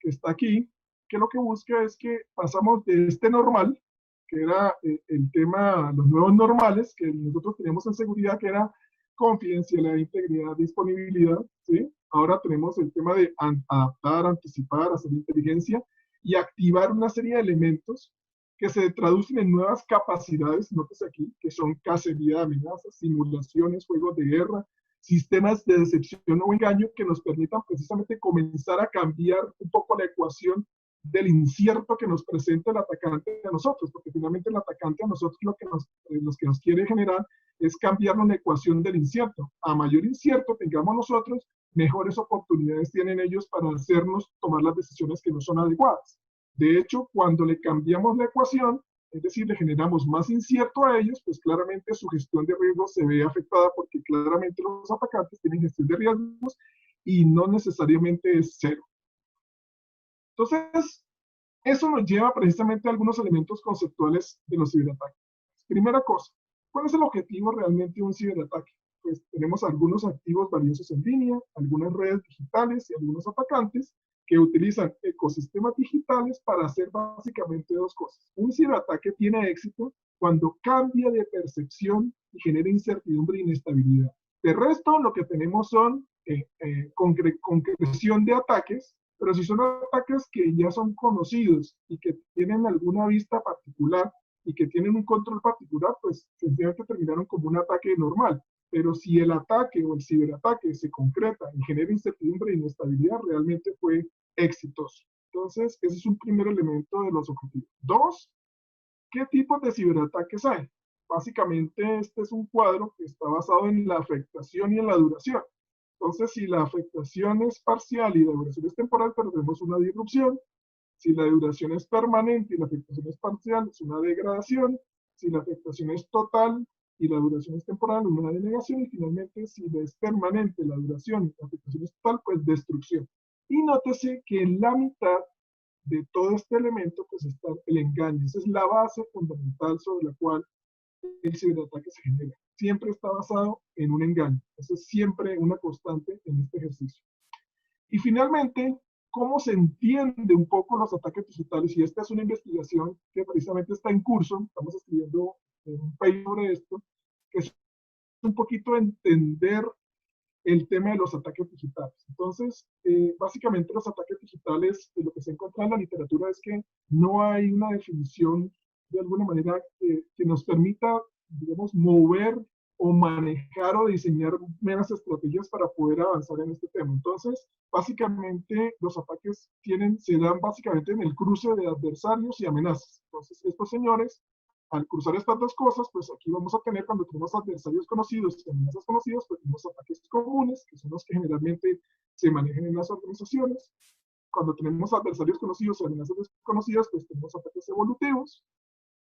B: que está aquí, que lo que busca es que pasamos de este normal, que era el tema, los nuevos normales que nosotros teníamos en seguridad, que era confidencialidad, integridad, disponibilidad, ¿sí? Ahora tenemos el tema de adaptar, anticipar, hacer inteligencia y activar una serie de elementos que se traducen en nuevas capacidades, nótese aquí, que son cacería de amenazas, simulaciones, juegos de guerra, sistemas de decepción o engaño que nos permitan precisamente comenzar a cambiar un poco la ecuación del incierto que nos presenta el atacante a nosotros, porque finalmente el atacante a nosotros lo que nos quiere generar es cambiar una ecuación del incierto. A mayor incierto tengamos nosotros, mejores oportunidades tienen ellos para hacernos tomar las decisiones que no son adecuadas. De hecho, cuando le cambiamos la ecuación, es decir, le generamos más incierto a ellos, pues claramente su gestión de riesgos se ve afectada porque claramente los atacantes tienen gestión de riesgos y no necesariamente es cero. Entonces, eso nos lleva precisamente a algunos elementos conceptuales de los ciberataques. Primera cosa, ¿cuál es el objetivo realmente de un ciberataque? Pues tenemos algunos activos valiosos en línea, algunas redes digitales y algunos atacantes que utilizan ecosistemas digitales para hacer básicamente dos cosas. Un ciberataque tiene éxito cuando cambia de percepción y genera incertidumbre e inestabilidad. De resto, lo que tenemos son concreción de ataques, pero si son ataques que ya son conocidos y que tienen alguna vista particular y que tienen un control particular, pues sencillamente terminaron como un ataque normal. Pero si el ataque o el ciberataque se concreta y genera incertidumbre e inestabilidad, realmente fue exitoso. Entonces, ese es un primer elemento de los objetivos. Dos, ¿qué tipos de ciberataques hay? Básicamente, este es un cuadro que está basado en la afectación y en la duración. Entonces, si la afectación es parcial y la duración es temporal, perdemos una disrupción. Si la duración es permanente y la afectación es parcial, es una degradación. Si la afectación es total y la duración es temporal, una denegación. Y finalmente, si es permanente la duración y la afectación es total, pues destrucción. Y nótese que en la mitad de todo este elemento, pues está el engaño. Esa es la base fundamental sobre la cual el ciberataque se genera. Siempre está basado en un engaño. Eso es siempre una constante en este ejercicio. Y finalmente, ¿cómo se entiende un poco los ataques digitales? Y esta es una investigación que precisamente está en curso. Estamos escribiendo un paper sobre esto, que es un poquito entender el tema de los ataques digitales. Entonces, básicamente los ataques digitales, lo que se encuentra en la literatura es que no hay una definición de alguna manera que nos permita, digamos, mover o manejar o diseñar meras estrategias para poder avanzar en este tema. Entonces, básicamente los ataques se dan básicamente en el cruce de adversarios y amenazas. Entonces, estos señores al cruzar estas dos cosas, pues aquí vamos a tener, cuando tenemos adversarios conocidos y amenazas conocidas, pues tenemos ataques comunes, que son los que generalmente se manejan en las organizaciones. Cuando tenemos adversarios conocidos y amenazas desconocidas, pues tenemos ataques evolutivos.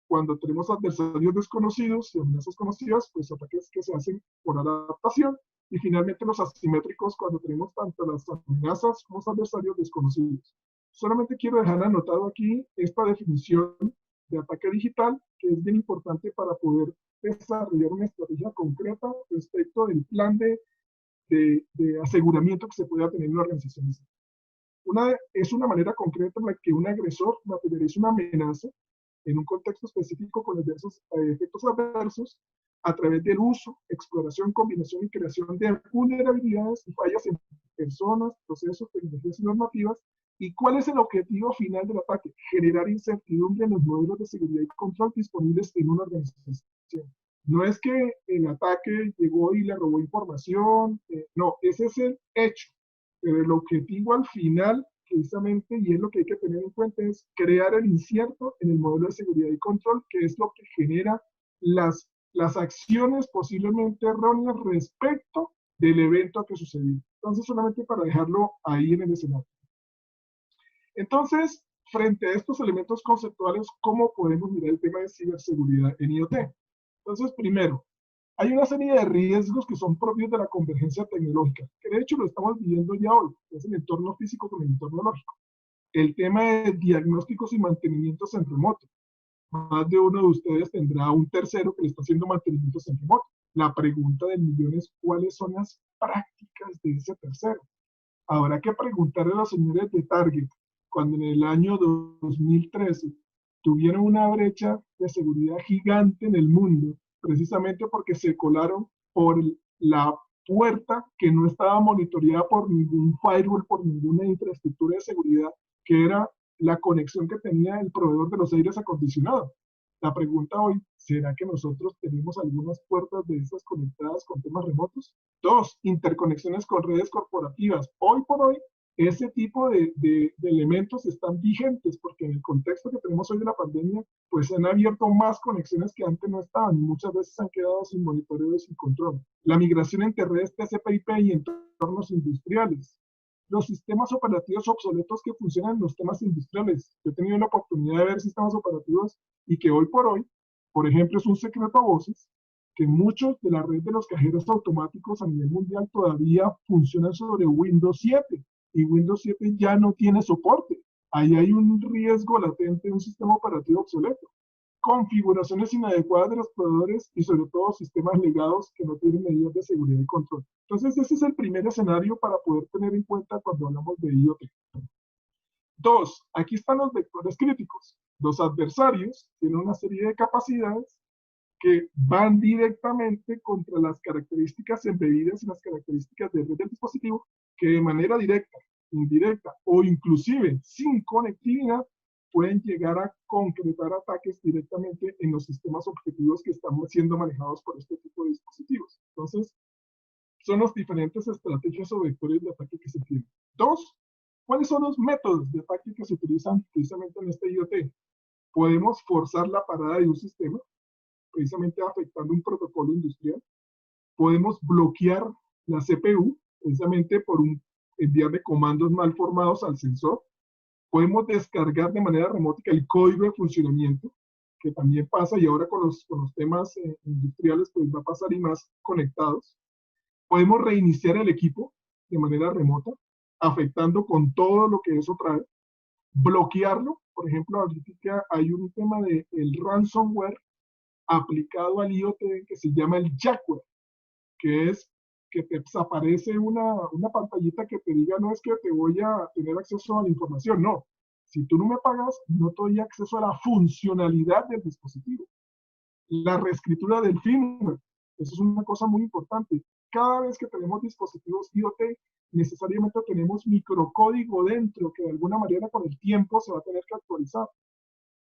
B: Cuando tenemos adversarios desconocidos y amenazas conocidas, pues ataques que se hacen por adaptación. Y finalmente los asimétricos, cuando tenemos tanto las amenazas como los adversarios desconocidos. Solamente quiero dejar anotado aquí esta definición de ataque digital, que es bien importante para poder desarrollar una estrategia concreta respecto del plan de aseguramiento que se pueda tener en una organización. Es una manera concreta en la que un agresor materializa una amenaza en un contexto específico con diversos efectos adversos a través del uso, exploración, combinación y creación de vulnerabilidades y fallas en personas, procesos, tecnologías y normativas. ¿Y cuál es el objetivo final del ataque? Generar incertidumbre en los modelos de seguridad y control disponibles en una organización. No es que el ataque llegó y le robó información, no, ese es el hecho. Pero el objetivo al final, precisamente, y es lo que hay que tener en cuenta, es crear el incierto en el modelo de seguridad y control, que es lo que genera las acciones posiblemente erróneas respecto del evento que sucedió. Entonces, solamente para dejarlo ahí en el escenario. Entonces, frente a estos elementos conceptuales, ¿cómo podemos mirar el tema de ciberseguridad en IoT? Entonces, primero, hay una serie de riesgos que son propios de la convergencia tecnológica, que de hecho lo estamos viviendo ya hoy, que es el entorno físico con el entorno lógico. El tema de diagnósticos y mantenimientos en remoto. Más de uno de ustedes tendrá un tercero que le está haciendo mantenimientos en remoto. La pregunta del millón es, ¿cuáles son las prácticas de ese tercero? Habrá que preguntarle a los señores de Target cuando en el año 2013 tuvieron una brecha de seguridad gigante en el mundo, precisamente porque se colaron por la puerta que no estaba monitoreada por ningún firewall, por ninguna infraestructura de seguridad, que era la conexión que tenía el proveedor de los aires acondicionados. La pregunta hoy, ¿será que nosotros tenemos algunas puertas de esas conectadas con temas remotos? Dos, interconexiones con redes corporativas. Hoy por hoy, ese tipo de elementos están vigentes porque en el contexto que tenemos hoy de la pandemia, pues se han abierto más conexiones que antes no estaban y muchas veces han quedado sin monitoreo y sin control. La migración entre redes TCP/IP y entornos industriales. Los sistemas operativos obsoletos que funcionan en los temas industriales. Yo he tenido la oportunidad de ver sistemas operativos y que hoy, por ejemplo, es un secreto a voces, que muchos de la red de los cajeros automáticos a nivel mundial todavía funcionan sobre Windows 7 y Windows 7 ya no tiene soporte. Ahí hay un riesgo latente de un sistema operativo obsoleto. Configuraciones inadecuadas de los proveedores y sobre todo sistemas legados que no tienen medidas de seguridad y control. Entonces ese es el primer escenario para poder tener en cuenta cuando hablamos de IoT. Dos, aquí están los vectores críticos. Los adversarios tienen una serie de capacidades que van directamente contra las características embebidas y las características de red del dispositivo, que de manera directa, indirecta o inclusive sin conectividad pueden llegar a concretar ataques directamente en los sistemas objetivos que están siendo manejados por este tipo de dispositivos. Entonces, son las diferentes estrategias o vectores de ataque que se tienen. Dos, ¿cuáles son los métodos de ataque que se utilizan precisamente en este IoT? Podemos forzar la parada de un sistema, precisamente afectando un protocolo industrial. Podemos bloquear la CPU, precisamente por enviarle comandos mal formados al sensor. Podemos descargar de manera remota el código de funcionamiento, que también pasa, y ahora con los temas industriales, pues va a pasar y más conectados. Podemos reiniciar el equipo de manera remota, afectando con todo lo que eso trae. Bloquearlo, por ejemplo, ahorita hay un tema del ransomware aplicado al IoT que se llama el jackware, que es que te desaparece una pantallita que te diga, no es que te voy a tener acceso a la información, no. Si tú no me pagas, no te doy acceso a la funcionalidad del dispositivo. La reescritura del firmware, eso es una cosa muy importante. Cada vez que tenemos dispositivos IoT, necesariamente tenemos microcódigo dentro que de alguna manera con el tiempo se va a tener que actualizar.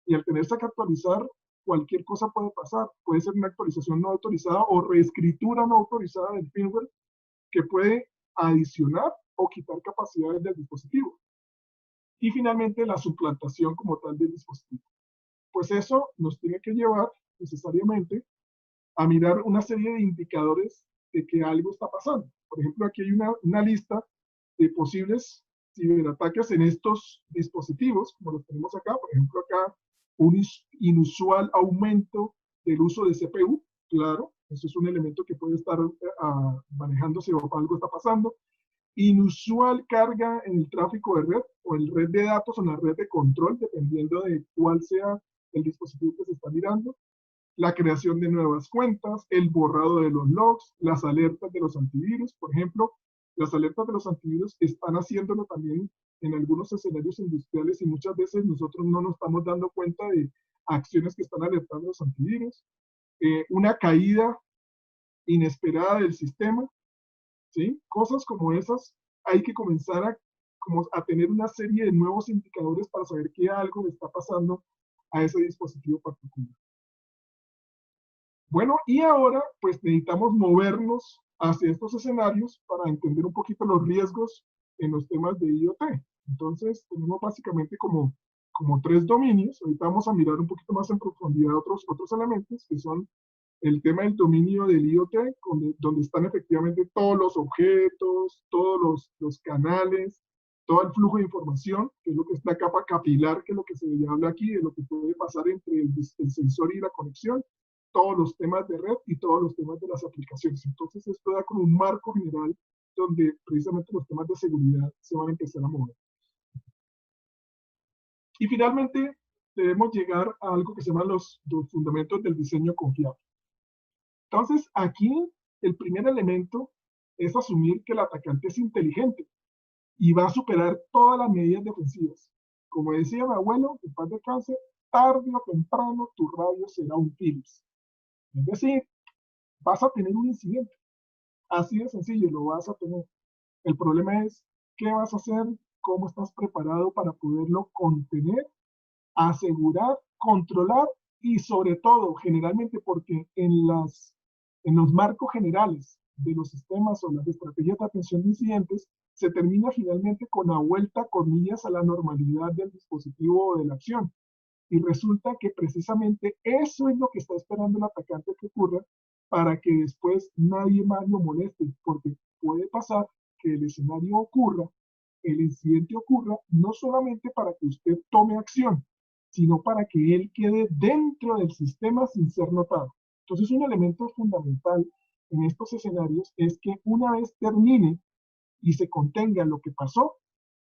B: Y al tenerse que actualizar, cualquier cosa puede pasar. Puede ser una actualización no autorizada o reescritura no autorizada del firmware que puede adicionar o quitar capacidades del dispositivo. Y finalmente, la suplantación como tal del dispositivo. Pues eso nos tiene que llevar necesariamente a mirar una serie de indicadores de que algo está pasando. Por ejemplo, aquí hay una lista de posibles ciberataques en estos dispositivos, como los tenemos acá. Por ejemplo, acá un inusual aumento del uso de CPU, claro, eso es un elemento que puede estar manejándose o algo está pasando. Inusual carga en el tráfico de red o en red de datos o en la red de control, dependiendo de cuál sea el dispositivo que se está mirando. La creación de nuevas cuentas, el borrado de los logs, las alertas de los antivirus. Por ejemplo, las alertas de los antivirus están haciéndolo también en algunos escenarios industriales y muchas veces nosotros no nos estamos dando cuenta de acciones que están alertando los antivirus. Una caída inesperada del sistema, ¿sí? Cosas como esas hay que comenzar a tener una serie de nuevos indicadores para saber que algo le está pasando a ese dispositivo particular. Bueno, y ahora pues necesitamos movernos hacia estos escenarios para entender un poquito los riesgos en los temas de IoT. Entonces tenemos básicamente como tres dominios. Ahorita vamos a mirar un poquito más en profundidad otros elementos que son el tema del dominio del IoT, donde están efectivamente todos los objetos, todos los canales, todo el flujo de información, que es lo que es la capa capilar, que es lo que se habla aquí, de lo que puede pasar entre el sensor y la conexión, todos los temas de red y todos los temas de las aplicaciones. Entonces esto da como un marco general donde precisamente los temas de seguridad se van a empezar a mover. Y finalmente debemos llegar a algo que se llaman los fundamentos del diseño confiable. Entonces aquí el primer elemento es asumir que el atacante es inteligente y va a superar todas las medidas defensivas. Como decía mi abuelo, en paz descanse, tarde o temprano tu radio será un virus. Es decir, vas a tener un incidente. Así de sencillo, lo vas a tener. El problema es qué vas a hacer, cómo estás preparado para poderlo contener, asegurar, controlar y sobre todo, generalmente porque en los marcos generales de los sistemas o las estrategias de atención de incidentes, se termina finalmente con la vuelta, comillas, a la normalidad del dispositivo o de la acción. Y resulta que precisamente eso es lo que está esperando el atacante que ocurra para que después nadie más lo moleste, porque puede pasar que el escenario ocurra, el incidente ocurra, no solamente para que usted tome acción, sino para que él quede dentro del sistema sin ser notado. Entonces, un elemento fundamental en estos escenarios es que una vez termine y se contenga lo que pasó,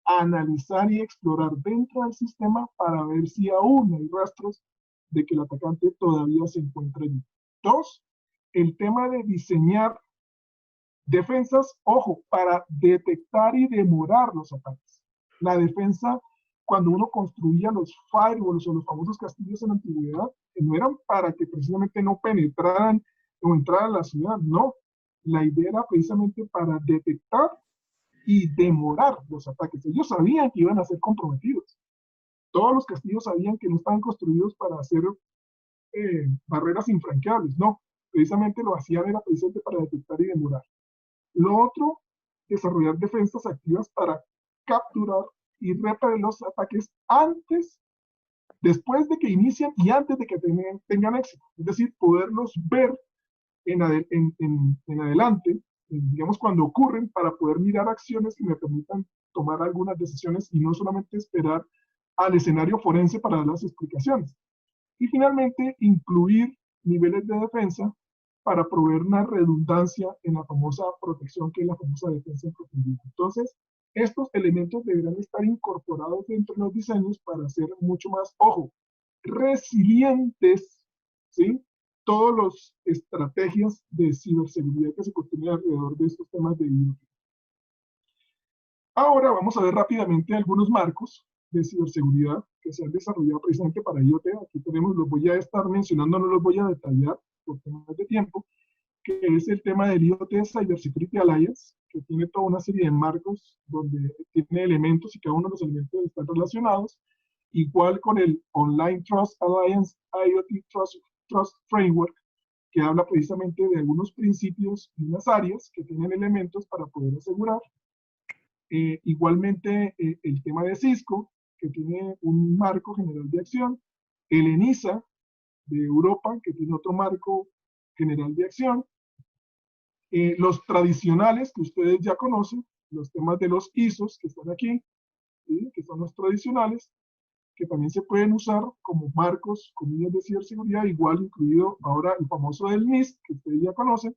B: analizar y explorar dentro del sistema para ver si aún hay rastros de que el atacante todavía se encuentra allí. Dos, el tema de diseñar defensas, ojo, para detectar y demorar los ataques. La defensa, cuando uno construía los firewalls o los famosos castillos en la antigüedad, no eran para que precisamente no penetraran o entraran a la ciudad, no. La idea era precisamente para detectar y demorar los ataques. Ellos sabían que iban a ser comprometidos. Todos los castillos sabían que no estaban construidos para hacer barreras infranqueables, no. Precisamente lo hacían era precisamente para detectar y demorar. Lo otro, desarrollar defensas activas para capturar y repeler los ataques antes, después de que inician y antes de que tengan éxito. Es decir, poderlos ver en adelante, digamos cuando ocurren, para poder mirar acciones que me permitan tomar algunas decisiones y no solamente esperar al escenario forense para dar las explicaciones. Y finalmente, incluir niveles de defensa para proveer una redundancia en la famosa protección, que es la famosa defensa en profundidad. Entonces, estos elementos deberán estar incorporados dentro de los diseños para ser mucho más, ojo, resilientes, ¿sí? Todas las estrategias de ciberseguridad que se construyen alrededor de estos temas de IoT. Ahora vamos a ver rápidamente algunos marcos de ciberseguridad que se han desarrollado precisamente para IoT. Aquí tenemos, los voy a estar mencionando, no los voy a detallar por temas de tiempo, que es el tema del IoT Cybersecurity Alliance, que tiene toda una serie de marcos donde tiene elementos y cada uno de los elementos están relacionados, igual con el Online Trust Alliance IoT Trust Framework, que habla precisamente de algunos principios y unas áreas que tienen elementos para poder asegurar. Igualmente, el tema de Cisco, que tiene un marco general de acción, el ENISA de Europa, que tiene otro marco general de acción, los tradicionales que ustedes ya conocen, los temas de los ISOs que están aquí, ¿sí? Que son los tradicionales, que también se pueden usar como marcos, comillas de ciberseguridad, igual incluido ahora el famoso del NIST, que ustedes ya conocen,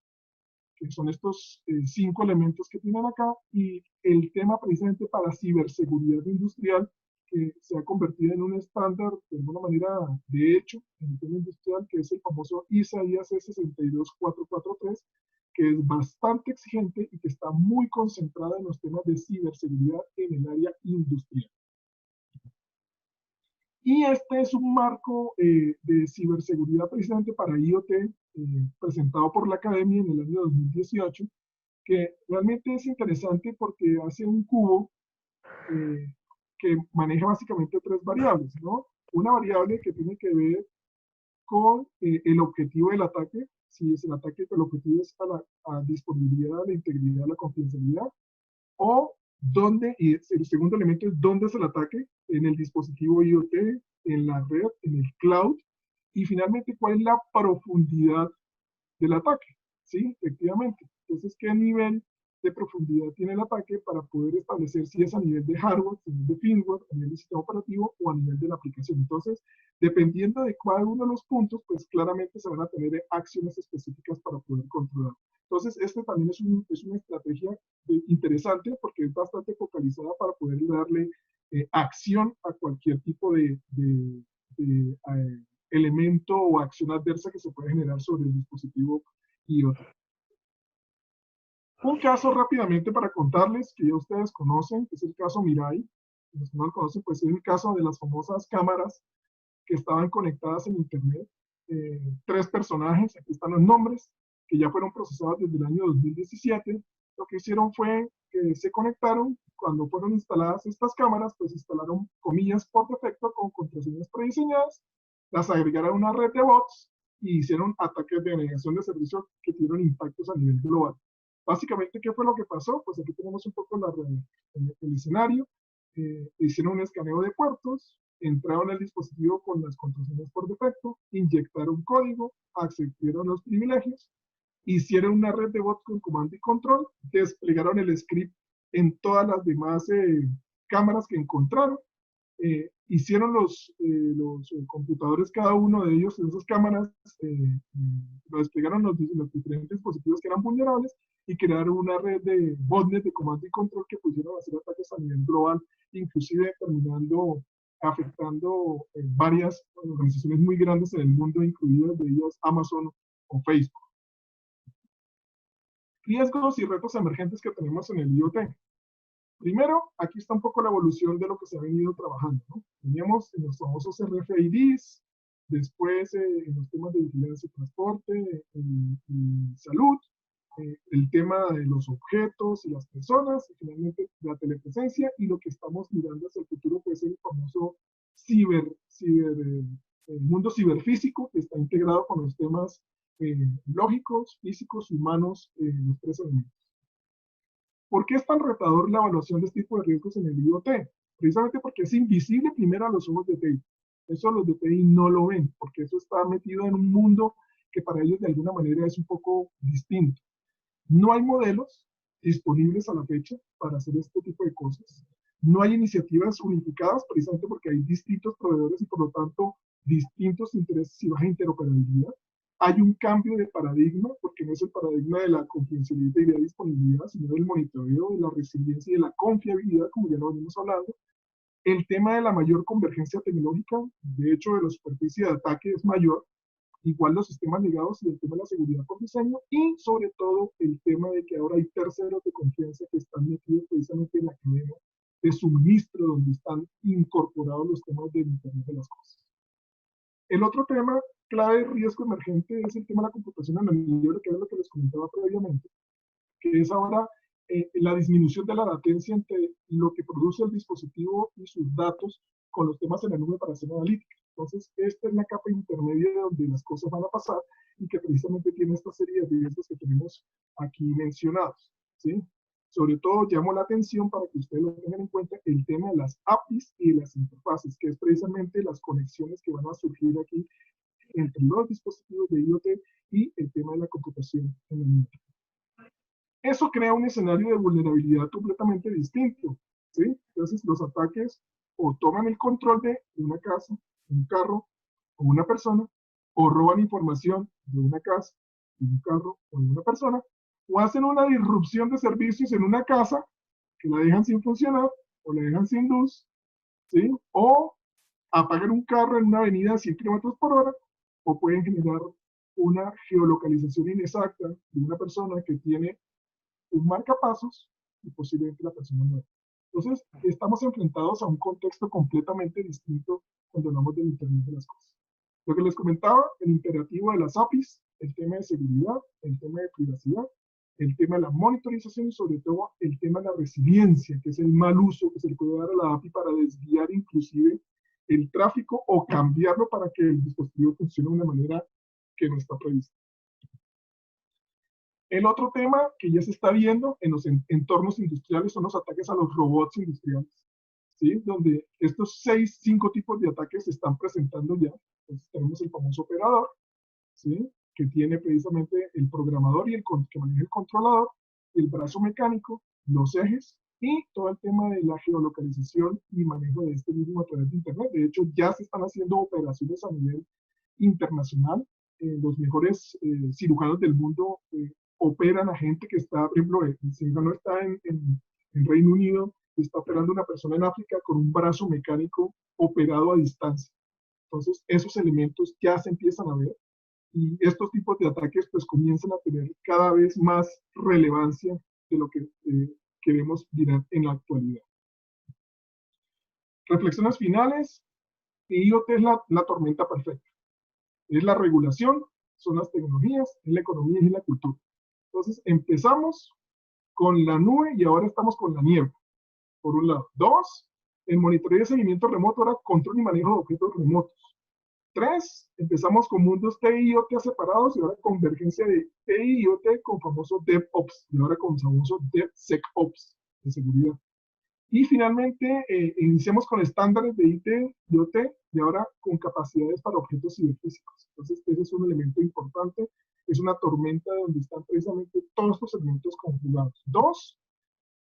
B: que son estos 5 elementos que tienen acá, y el tema precisamente para ciberseguridad industrial, que se ha convertido en un estándar, de alguna manera, de hecho, en el tema industrial, que es el famoso ISA IAC 62443, que es bastante exigente y que está muy concentrada en los temas de ciberseguridad en el área industrial. Y este es un marco de ciberseguridad precisamente para IoT, presentado por la Academia en el año 2018, que realmente es interesante porque hace un cubo que maneja básicamente 3 variables, ¿no? Una variable que tiene que ver con el objetivo del ataque, si es el ataque, el objetivo es a la disponibilidad, a la integridad, a la confidencialidad, o dónde, y el segundo elemento es dónde es el ataque, en el dispositivo IoT, en la red, en el cloud, y finalmente cuál es la profundidad del ataque, ¿sí? Efectivamente. Entonces, ¿qué nivel de profundidad tiene el ataque para poder establecer si es a nivel de hardware, a nivel de firmware, a nivel de sistema operativo o a nivel de la aplicación? Entonces, dependiendo de cada uno de los puntos, pues claramente se van a tener acciones específicas para poder controlar. Entonces, este también es una estrategia interesante porque es bastante focalizada para poder darle acción a cualquier tipo de elemento o acción adversa que se puede generar sobre el dispositivo IoT. Un caso rápidamente para contarles que ya ustedes conocen, que es el caso Mirai. los que no lo conocen, pues es el caso de las famosas cámaras que estaban conectadas en Internet. 3 personajes, aquí están los nombres, que ya fueron procesados desde el año 2017. Lo que hicieron fue que se conectaron, cuando fueron instaladas estas cámaras, pues instalaron comillas por defecto con contraseñas prediseñadas, las agregaron a una red de bots y hicieron ataques de denegación de servicio que tuvieron impactos a nivel global. Básicamente, ¿qué fue lo que pasó? Pues aquí tenemos un poco el escenario. Hicieron un escaneo de puertos, entraron al dispositivo con las contraseñas por defecto, inyectaron código, accedieron a los privilegios, hicieron una red de bots con comando y control, desplegaron el script en todas las demás cámaras que encontraron, hicieron los computadores, cada uno de ellos en esas cámaras, lo desplegaron los diferentes dispositivos que eran vulnerables y crearon una red de botnets de comando y control que pudieron hacer ataques a nivel global, inclusive terminando afectando varias organizaciones muy grandes en el mundo, incluidas de ellas Amazon o Facebook. Riesgos y retos emergentes que tenemos en el IoT. Primero, aquí está un poco la evolución de lo que se ha venido trabajando, ¿no? Teníamos en los famosos RFIDs, después en los temas de vigilancia y transporte, y salud, el tema de los objetos y las personas, y finalmente la telepresencia, y lo que estamos mirando hacia el futuro pues el famoso mundo ciberfísico, que está integrado con los temas lógicos, físicos, humanos, los 3 elementos. ¿Por qué es tan retador la evaluación de este tipo de riesgos en el IoT? Precisamente porque es invisible primero a los ojos de TI. Eso los de TI no lo ven, porque eso está metido en un mundo que para ellos de alguna manera es un poco distinto. No hay modelos disponibles a la fecha para hacer este tipo de cosas. No hay iniciativas unificadas, precisamente porque hay distintos proveedores y por lo tanto distintos intereses y baja interoperabilidad. Hay un cambio de paradigma, porque no es el paradigma de la confidencialidad y de la disponibilidad, sino del monitoreo, de la resiliencia y de la confiabilidad, como ya lo venimos hablando. El tema de la mayor convergencia tecnológica, de hecho, de la superficie de ataque es mayor, igual los sistemas ligados y el tema de la seguridad por diseño, y sobre todo el tema de que ahora hay terceros de confianza que están metidos precisamente en la cadena de suministro, donde están incorporados los temas del Internet de las cosas. El otro tema clave de riesgo emergente es el tema de la computación en la nube, que es lo que les comentaba previamente, que es ahora la disminución de la latencia entre lo que produce el dispositivo y sus datos con los temas en la nube para hacer analítica. Entonces, esta es la capa intermedia donde las cosas van a pasar y que precisamente tiene esta serie de riesgos que tenemos aquí mencionados, ¿sí? Sobre todo, llamo la atención para que ustedes lo tengan en cuenta el tema de las APIs y las interfaces, que es precisamente las conexiones que van a surgir aquí entre los dispositivos de IoT y el tema de la computación en la nube. Eso crea un escenario de vulnerabilidad completamente distinto, ¿sí? Entonces, los ataques o toman el control de una casa, un carro o una persona, o roban información de una casa, de un carro o de una persona, o hacen una disrupción de servicios en una casa que la dejan sin funcionar o la dejan sin luz, ¿sí? O apagan un carro en una avenida a 100 km/h, o pueden generar una geolocalización inexacta de una persona que tiene un marcapasos y posiblemente la persona muere. Entonces, estamos enfrentados a un contexto completamente distinto cuando hablamos del Internet de las cosas. Lo que les comentaba, el imperativo de las APIs, el tema de seguridad, el tema de privacidad, el tema de la monitorización y sobre todo el tema de la resiliencia, que es el mal uso que se le puede dar a la API para desviar inclusive el tráfico o cambiarlo para que el dispositivo funcione de una manera que no está prevista. El otro tema que ya se está viendo en los entornos industriales son los ataques a los robots industriales, ¿sí? Donde estos 5 tipos de ataques se están presentando ya. Entonces tenemos el famoso operador, ¿sí? Que tiene precisamente el programador y que maneja el controlador, el brazo mecánico, los ejes y todo el tema de la geolocalización y manejo de este mismo a través de Internet. De hecho, ya se están haciendo operaciones a nivel internacional. Los mejores cirujanos del mundo operan a gente que está, por ejemplo, el cirujano está en Reino Unido, está operando una persona en África con un brazo mecánico operado a distancia. Entonces, esos elementos ya se empiezan a ver y estos tipos de ataques pues comienzan a tener cada vez más relevancia de lo que queremos mirar en la actualidad. Reflexiones finales, IoT es la tormenta perfecta. Es la regulación, son las tecnologías, es la economía y es la cultura. Entonces, empezamos con la nube y ahora estamos con la nieve, por un lado. 2, el monitoreo y seguimiento remoto, ahora control y manejo de objetos remotos. 3, empezamos con mundos TI y IoT separados y ahora convergencia de TI y IoT con famoso DevOps y ahora con famoso DevSecOps de seguridad. Y finalmente, iniciamos con estándares de IT, IoT y ahora con capacidades para objetos ciberfísicos. Entonces, ese es un elemento importante. Es una tormenta donde están precisamente todos estos elementos conjugados. 2,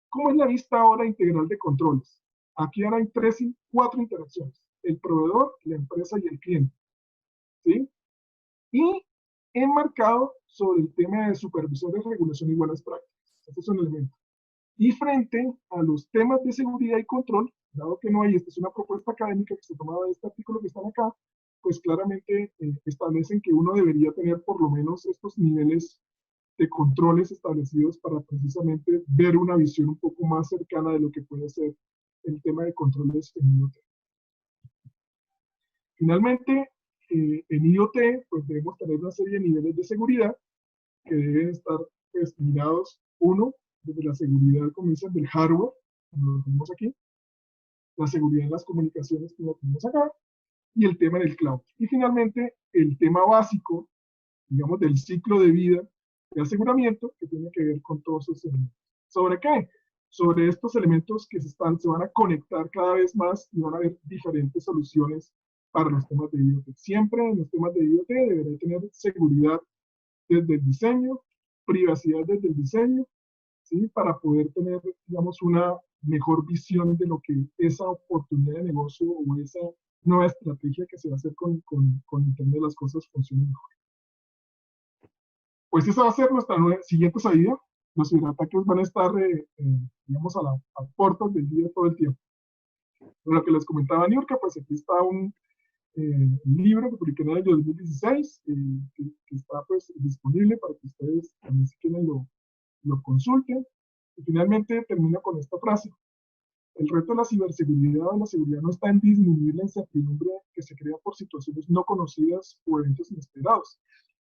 B: ¿cómo es la vista ahora integral de controles? Aquí ahora hay 4 interacciones. El proveedor, la empresa y el cliente. ¿Sí? Y enmarcado sobre el tema de supervisores, regulación y buenas prácticas. Este es un elemento. Y frente a los temas de seguridad y control, dado que no hay, esta es una propuesta académica que se tomaba de este artículo que están acá, pues claramente establecen que uno debería tener por lo menos estos niveles de controles establecidos para precisamente ver una visión un poco más cercana de lo que puede ser el tema de controles en IoT. Finalmente, en IoT, pues debemos tener una serie de niveles de seguridad que deben estar pues, mirados, uno, desde la seguridad, como dicen, del hardware, como lo tenemos aquí, la seguridad en las comunicaciones, como lo tenemos acá, y el tema del cloud. Y finalmente, el tema básico, digamos, del ciclo de vida de aseguramiento, que tiene que ver con todos esos elementos. ¿Sobre qué? Sobre estos elementos que se van a conectar cada vez más y van a haber diferentes soluciones para los temas de IoT. Siempre en los temas de IoT deberá tener seguridad desde el diseño, privacidad desde el diseño, ¿sí? Para poder tener, digamos, una mejor visión de lo que esa oportunidad de negocio o esa nueva estrategia que se va a hacer con Internet de las cosas funcione mejor. Pues esa va a ser nuestra siguiente salida. Los ciberataques van a estar, digamos, a las puertas del día todo el tiempo. Lo que les comentaba Niurka, pues aquí está un libro que publiqué en el año 2016, que está pues disponible para que ustedes también si quieren lo consulten. Y finalmente termino con esta frase. El reto de la ciberseguridad o la seguridad no está en disminuir la incertidumbre que se crea por situaciones no conocidas o eventos inesperados,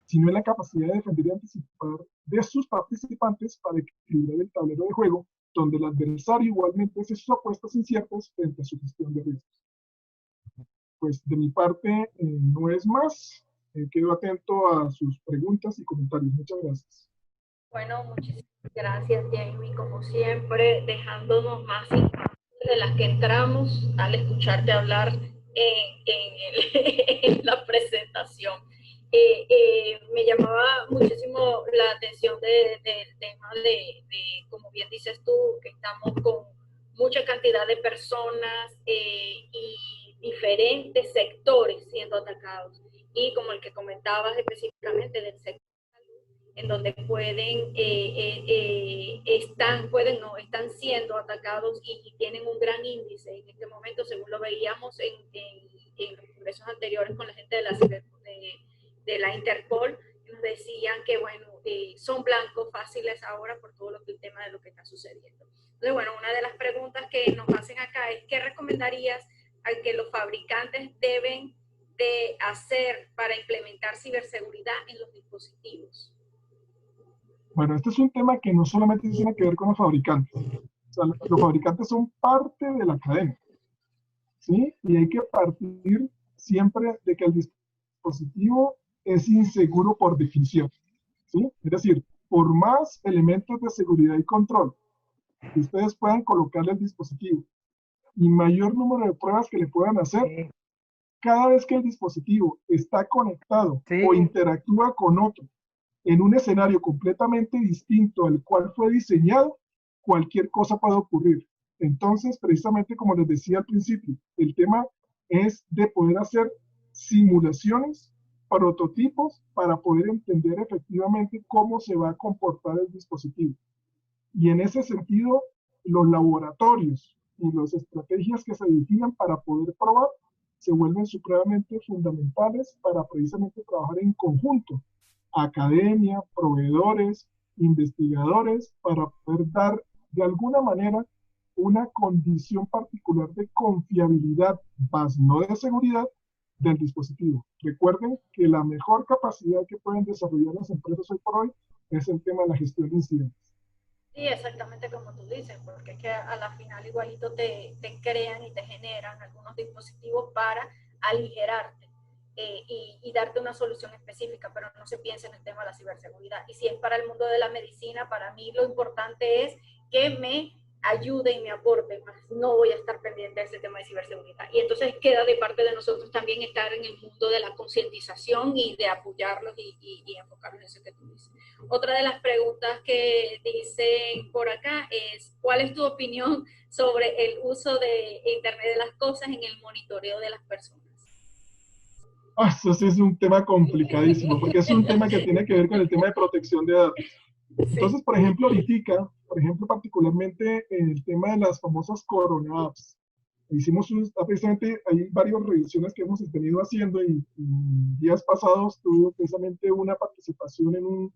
B: sino en la capacidad de defender y anticipar de sus participantes para equilibrar el tablero de juego, donde el adversario igualmente hace sus apuestas inciertas frente a su gestión de riesgos. Pues de mi parte no es más. Quedo atento a sus preguntas y comentarios. Muchas gracias.
A: Bueno, muchísimas gracias, Jamie, como siempre, dejándonos más de las que entramos al escucharte hablar en la presentación. Me llamaba muchísimo la atención del tema de, como bien dices tú, que estamos con mucha cantidad de personas y diferentes sectores siendo atacados. Y como el que comentabas específicamente del sector en donde están siendo atacados y tienen un gran índice en este momento, según lo veíamos en los congresos anteriores con la gente de la Interpol, nos decían que, bueno, son blancos fáciles ahora por todo el tema de lo que está sucediendo. Entonces, bueno, una de las preguntas que nos hacen acá es, ¿qué recomendarías al que los fabricantes deben de hacer para implementar ciberseguridad en los dispositivos?
B: Bueno, este es un tema que no solamente tiene que ver con los fabricantes. O sea, los fabricantes son parte de la cadena, ¿sí? Y hay que partir siempre de que el dispositivo es inseguro por definición, ¿sí? Es decir, por más elementos de seguridad y control que ustedes puedan colocarle al dispositivo y mayor número de pruebas que le puedan hacer, cada vez que el dispositivo está conectado o interactúa con otro en un escenario completamente distinto al cual fue diseñado, cualquier cosa puede ocurrir. Entonces, precisamente como les decía al principio, el tema es de poder hacer simulaciones, prototipos, para poder entender efectivamente cómo se va a comportar el dispositivo. Y en ese sentido, los laboratorios y las estrategias que se definan para poder probar se vuelven supremamente fundamentales para precisamente trabajar en conjunto, academia, proveedores, investigadores, para poder dar de alguna manera una condición particular de confiabilidad, más no de seguridad, del dispositivo. Recuerden que la mejor capacidad que pueden desarrollar las empresas hoy por hoy es el tema de la gestión de incidentes.
A: Sí, exactamente como tú dices, porque es que a la final igualito te crean y te generan algunos dispositivos para aligerarte y darte una solución específica, pero no se piensa en el tema de la ciberseguridad. Y si es para el mundo de la medicina, para mí lo importante es que me ayude y me aporte, más no voy a estar pendiente de ese tema de ciberseguridad. Y entonces queda de parte de nosotros también estar en el mundo de la concientización y de apoyarlos y enfocarnos en eso que tú dices. Otra de las preguntas que dicen por acá es, ¿cuál es tu opinión sobre el uso de Internet de las cosas en el monitoreo de las personas?
B: Eso sí es un tema complicadísimo, porque es un tema que tiene que ver con el tema de protección de datos.
A: Sí.
B: Entonces, por ejemplo, ahorita, por ejemplo, particularmente en el tema de las famosas Corona Apps, precisamente, hay varias revisiones que hemos venido haciendo y días pasados tuve precisamente una participación en un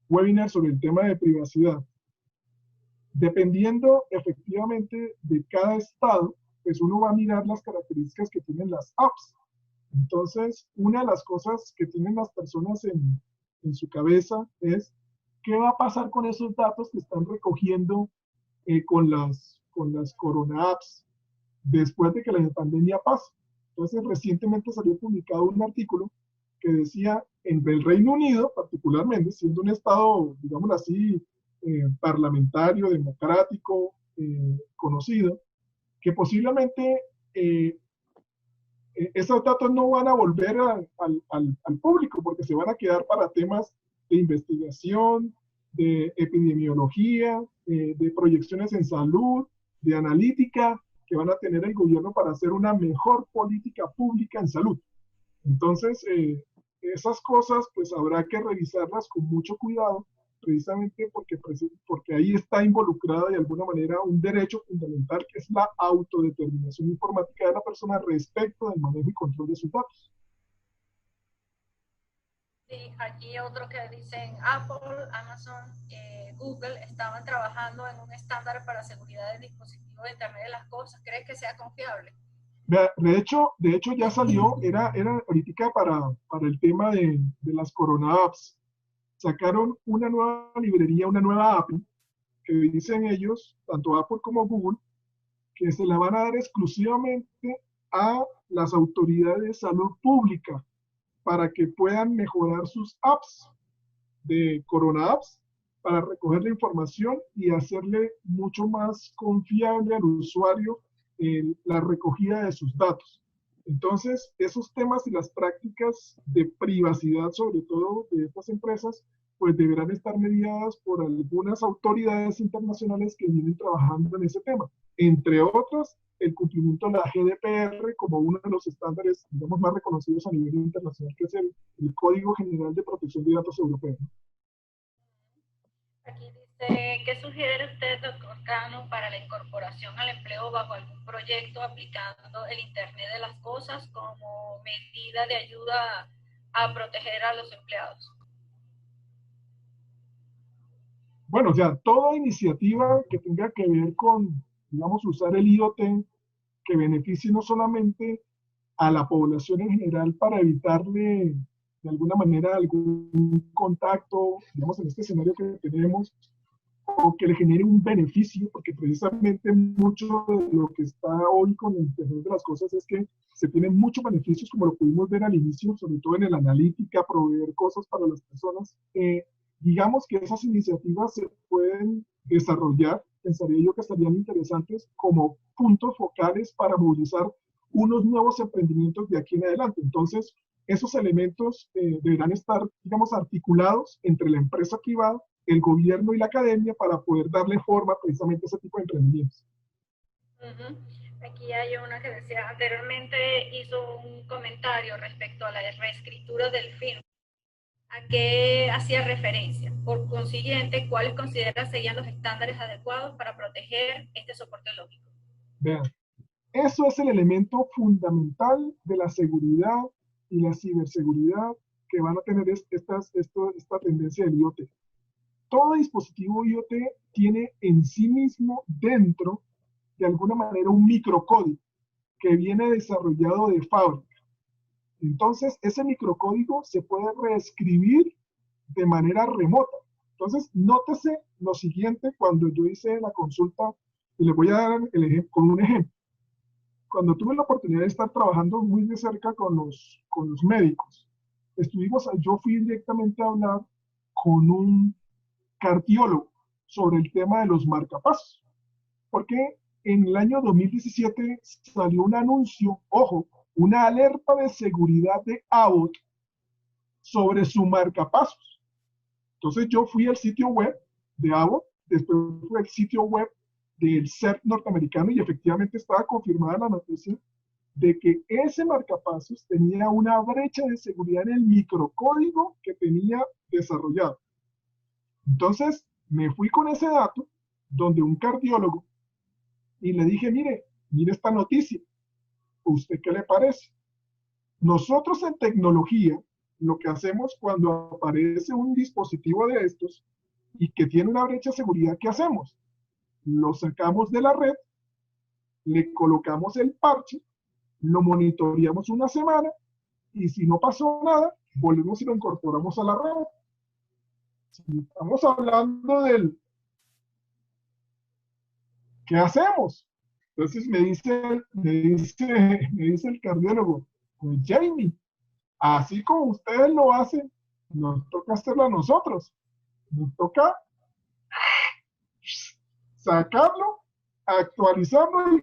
B: webinar sobre el tema de privacidad. Dependiendo efectivamente de cada estado, pues uno va a mirar las características que tienen las apps. Entonces, una de las cosas que tienen las personas en su cabeza es qué va a pasar con esos datos que están recogiendo con las Corona Apps después de que la pandemia pase. Entonces, recientemente salió publicado un artículo que decía, en el Reino Unido, particularmente, siendo un estado, digamos así, parlamentario, democrático, conocido, que posiblemente esos datos no van a volver al público porque se van a quedar para temas de investigación, de epidemiología, de proyecciones en salud, de analítica, que van a tener el gobierno para hacer una mejor política pública en salud. Entonces, esas cosas pues habrá que revisarlas con mucho cuidado, precisamente porque ahí está involucrada de alguna manera un derecho fundamental que es la autodeterminación informática de la persona respecto del manejo y control de sus datos.
A: Sí, aquí otro que dicen Apple, Amazon, Google estaban trabajando en un estándar para seguridad del dispositivo de Internet de las cosas. ¿Crees que sea confiable?
B: De hecho ya salió, era ahorita para el tema de las Corona Apps. Sacaron una nueva librería, una nueva API, que dicen ellos, tanto Apple como Google, que se la van a dar exclusivamente a las autoridades de salud pública para que puedan mejorar sus apps de Corona Apps para recoger la información y hacerle mucho más confiable al usuario la recogida de sus datos. Entonces, esos temas y las prácticas de privacidad, sobre todo de estas empresas, pues deberán estar mediadas por algunas autoridades internacionales que vienen trabajando en ese tema. Entre otras, el cumplimiento de la GDPR como uno de los estándares, digamos, más reconocidos a nivel internacional, que es el Código General de Protección de Datos Europeo.
A: Aquí dice, ¿qué sugiere usted, doctor Cano, para la incorporación al empleo bajo algún proyecto aplicando el Internet de las Cosas como medida de ayuda a proteger a los empleados?
B: Bueno, o sea, toda iniciativa que tenga que ver con, digamos, usar el IoT, que beneficie no solamente a la población en general para evitarle de alguna manera algún contacto, digamos, en este escenario que tenemos, o que le genere un beneficio, porque precisamente mucho de lo que está hoy con el Internet de las cosas es que se tienen muchos beneficios, como lo pudimos ver al inicio, sobre todo en la analítica, proveer cosas para las personas. Digamos que esas iniciativas se pueden desarrollar, pensaría yo que estarían interesantes como puntos focales para movilizar unos nuevos emprendimientos de aquí en adelante. Entonces, esos elementos deberán estar, digamos, articulados entre la empresa privada, el gobierno y la academia para poder darle forma precisamente a ese tipo de emprendimientos.
A: Aquí hay una que decía, anteriormente hizo un comentario respecto a la reescritura del film. ¿A qué hacía referencia? Por consiguiente, ¿cuáles considera serían los estándares adecuados para proteger este soporte lógico?
B: Vean, eso es el elemento fundamental de la seguridad y la ciberseguridad que van a tener esta tendencia del IoT. Todo dispositivo IoT tiene en sí mismo dentro de alguna manera un microcódigo que viene desarrollado de fábrica. Entonces, ese microcódigo se puede reescribir de manera remota. Entonces, nótese lo siguiente cuando yo hice la consulta, y les voy a dar el ejemplo, con un ejemplo. Cuando tuve la oportunidad de estar trabajando muy de cerca con los médicos, yo fui directamente a hablar con un cardiólogo sobre el tema de los marcapasos, porque en el año 2017 salió un anuncio, ojo, una alerta de seguridad de Abbott sobre su marcapasos. Entonces yo fui al sitio web de Abbott, después fui al sitio web del CERT norteamericano y efectivamente estaba confirmada la noticia de que ese marcapasos tenía una brecha de seguridad en el microcódigo que tenía desarrollado. Entonces me fui con ese dato donde un cardiólogo y le dije, mire esta noticia, ¿usted qué le parece? Nosotros en tecnología, lo que hacemos cuando aparece un dispositivo de estos y que tiene una brecha de seguridad, ¿qué hacemos? Lo sacamos de la red, le colocamos el parche, lo monitoreamos una semana y si no pasó nada, volvemos y lo incorporamos a la red. Si estamos hablando del ¿qué hacemos? Entonces me dice el cardiólogo, pues Jamie, así como ustedes lo hacen, nos toca hacerlo a nosotros. Nos toca sacarlo, actualizarlo y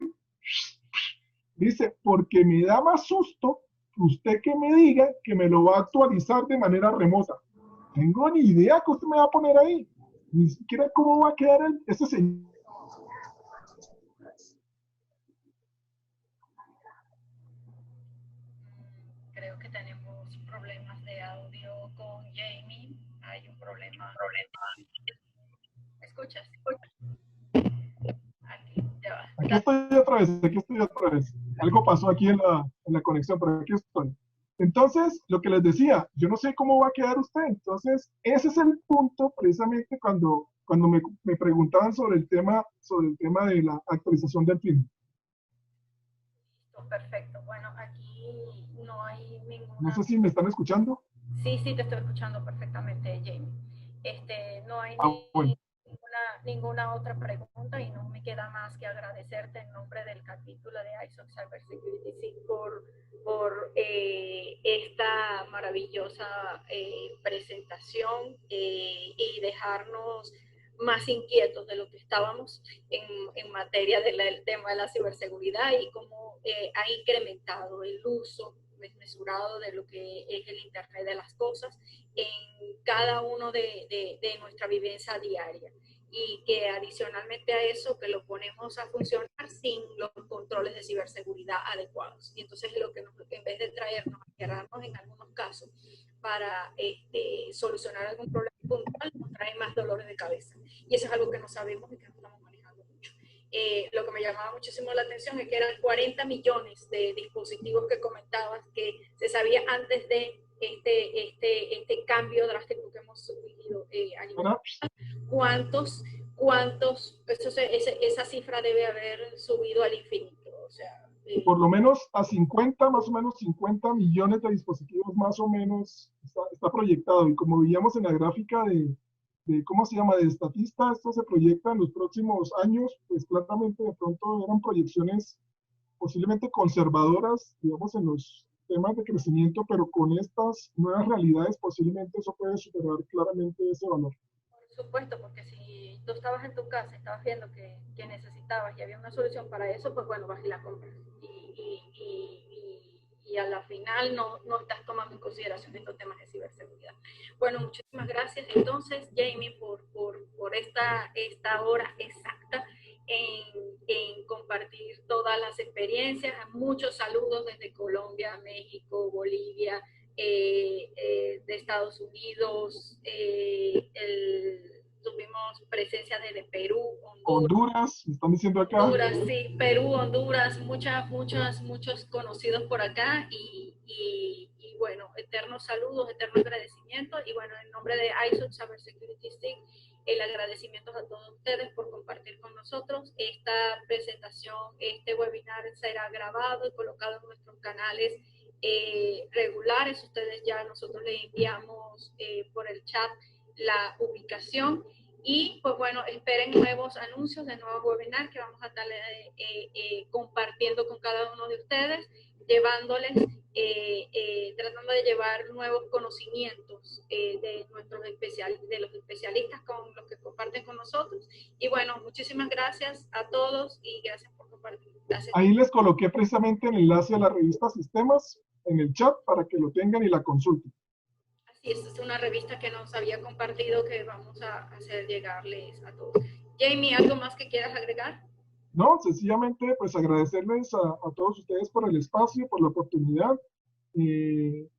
B: dice, porque me da más susto que usted que me diga que me lo va a actualizar de manera remota. Tengo ni idea que usted me va a poner ahí. Ni siquiera cómo va a quedar ese señor.
A: Creo que tenemos problemas de audio con Jamie. Hay un problema. ¿Me escuchas? Aquí, ya va.
B: Aquí estoy otra vez. Algo pasó aquí en la conexión, pero aquí estoy. Entonces, lo que les decía, yo no sé cómo va a quedar usted. Entonces, ese es el punto precisamente cuando me preguntaban sobre el tema de la actualización del film.
A: Perfecto. Bueno, aquí no hay ninguna...
B: No sé si me están escuchando.
A: Sí, te estoy escuchando perfectamente, Jamie. No hay
B: Bueno.
A: ninguna otra pregunta y no me queda más que agradecerte en nombre del capítulo de ISO Cybersecurity SIG por esta maravillosa presentación y dejarnos más inquietos de lo que estábamos en materia del tema de la ciberseguridad y cómo ha incrementado el uso desmesurado de lo que es el Internet de las cosas en cada uno de nuestra vivencia diaria y que adicionalmente a eso que lo ponemos a funcionar sin los controles de ciberseguridad adecuados. Y entonces lo que en vez de traernos a quedarnos en algunos casos para solucionar algún problema puntual, nos trae más dolores de cabeza. Y eso es algo que no sabemos y que no estamos manejando mucho. Lo que me llamaba muchísimo la atención es que eran 40 millones de dispositivos que comentabas que se sabía antes de este cambio drástico que hemos sufrido a nivel. ¿Cuántos esa cifra debe haber subido al infinito? O sea,
B: por lo menos a 50, más o menos 50 millones de dispositivos más o menos está proyectado. Y como veíamos en la gráfica ¿cómo se llama? De estatista, esto se proyecta en los próximos años, pues claramente de pronto eran proyecciones posiblemente conservadoras, digamos, en los temas de crecimiento, pero con estas nuevas realidades posiblemente eso puede superar claramente ese valor.
A: Por supuesto, porque si tú estabas en tu casa, estabas viendo que necesitabas y había una solución para eso, pues bueno, vas y la compras. Y a la final no estás tomando en consideración estos temas de ciberseguridad. Bueno, muchísimas gracias entonces, Jamie, por esta hora exacta en compartir todas las experiencias. Muchos saludos desde Colombia, México, Bolivia, de Estados Unidos, tuvimos presencia desde Perú,
B: Honduras, me están diciendo acá.
A: Honduras, sí, Perú, Honduras, muchos conocidos por acá y bueno, eternos saludos, eternos agradecimientos y bueno, en nombre de ISO Cybersecurity SIG, el agradecimiento a todos ustedes por compartir con nosotros. Esta presentación, este webinar será grabado y colocado en nuestros canales regulares. Ustedes ya, nosotros les enviamos por el chat la ubicación. Y pues bueno, esperen nuevos anuncios de nuevos webinars que vamos a estar compartiendo con cada uno de ustedes, llevándoles, tratando de llevar nuevos conocimientos de los especialistas con los que comparten con nosotros. Y bueno, muchísimas gracias a todos y gracias por compartir. Gracias.
B: Ahí les coloqué precisamente el enlace a la revista Sistemas en el chat para que lo tengan y la consulten.
A: Así es una revista que nos había compartido que vamos a hacer llegarles a todos. Jamie, ¿algo más que quieras agregar?
B: No, sencillamente pues agradecerles a todos ustedes por el espacio, por la oportunidad.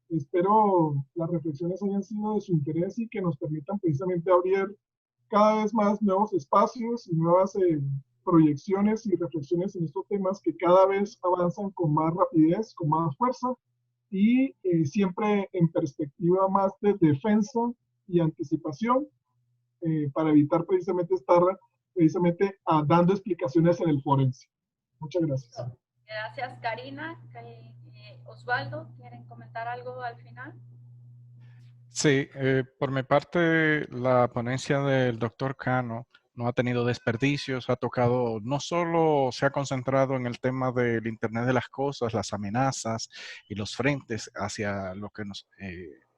B: Espero las reflexiones hayan sido de su interés y que nos permitan precisamente abrir cada vez más nuevos espacios y nuevas proyecciones y reflexiones en estos temas que cada vez avanzan con más rapidez, con más fuerza y siempre en perspectiva más de defensa y anticipación para evitar precisamente estar dando explicaciones en el forense. Muchas gracias.
A: Gracias, Karina. Osvaldo, ¿quieren comentar algo al final?
C: Sí, por mi parte, la ponencia del doctor Cano no ha tenido desperdicios, ha tocado, no solo se ha concentrado en el tema del Internet de las cosas, las amenazas y los frentes hacia lo que nos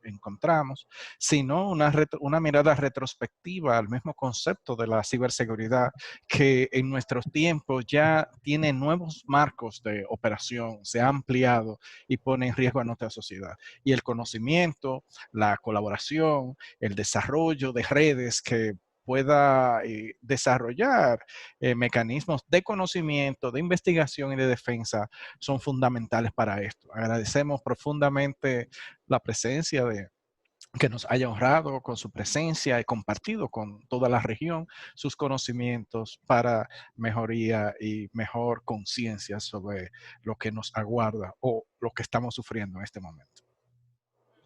C: encontramos, sino una mirada retrospectiva al mismo concepto de la ciberseguridad que en nuestros tiempos ya tiene nuevos marcos de operación, se ha ampliado y pone en riesgo a nuestra sociedad. Y el conocimiento, la colaboración, el desarrollo de redes que pueda desarrollar mecanismos de conocimiento, de investigación y de defensa son fundamentales para esto. Agradecemos profundamente la presencia de que nos haya honrado con su presencia y compartido con toda la región sus conocimientos para mejoría y mejor conciencia sobre lo que nos aguarda o lo que estamos sufriendo en este momento.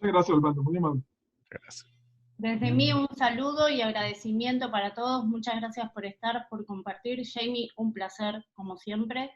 B: Muchas gracias, Osvaldo. Muy amable.
C: Gracias.
D: Desde mí un saludo y agradecimiento para todos. Muchas gracias por estar, por compartir. Jamie, un placer como siempre.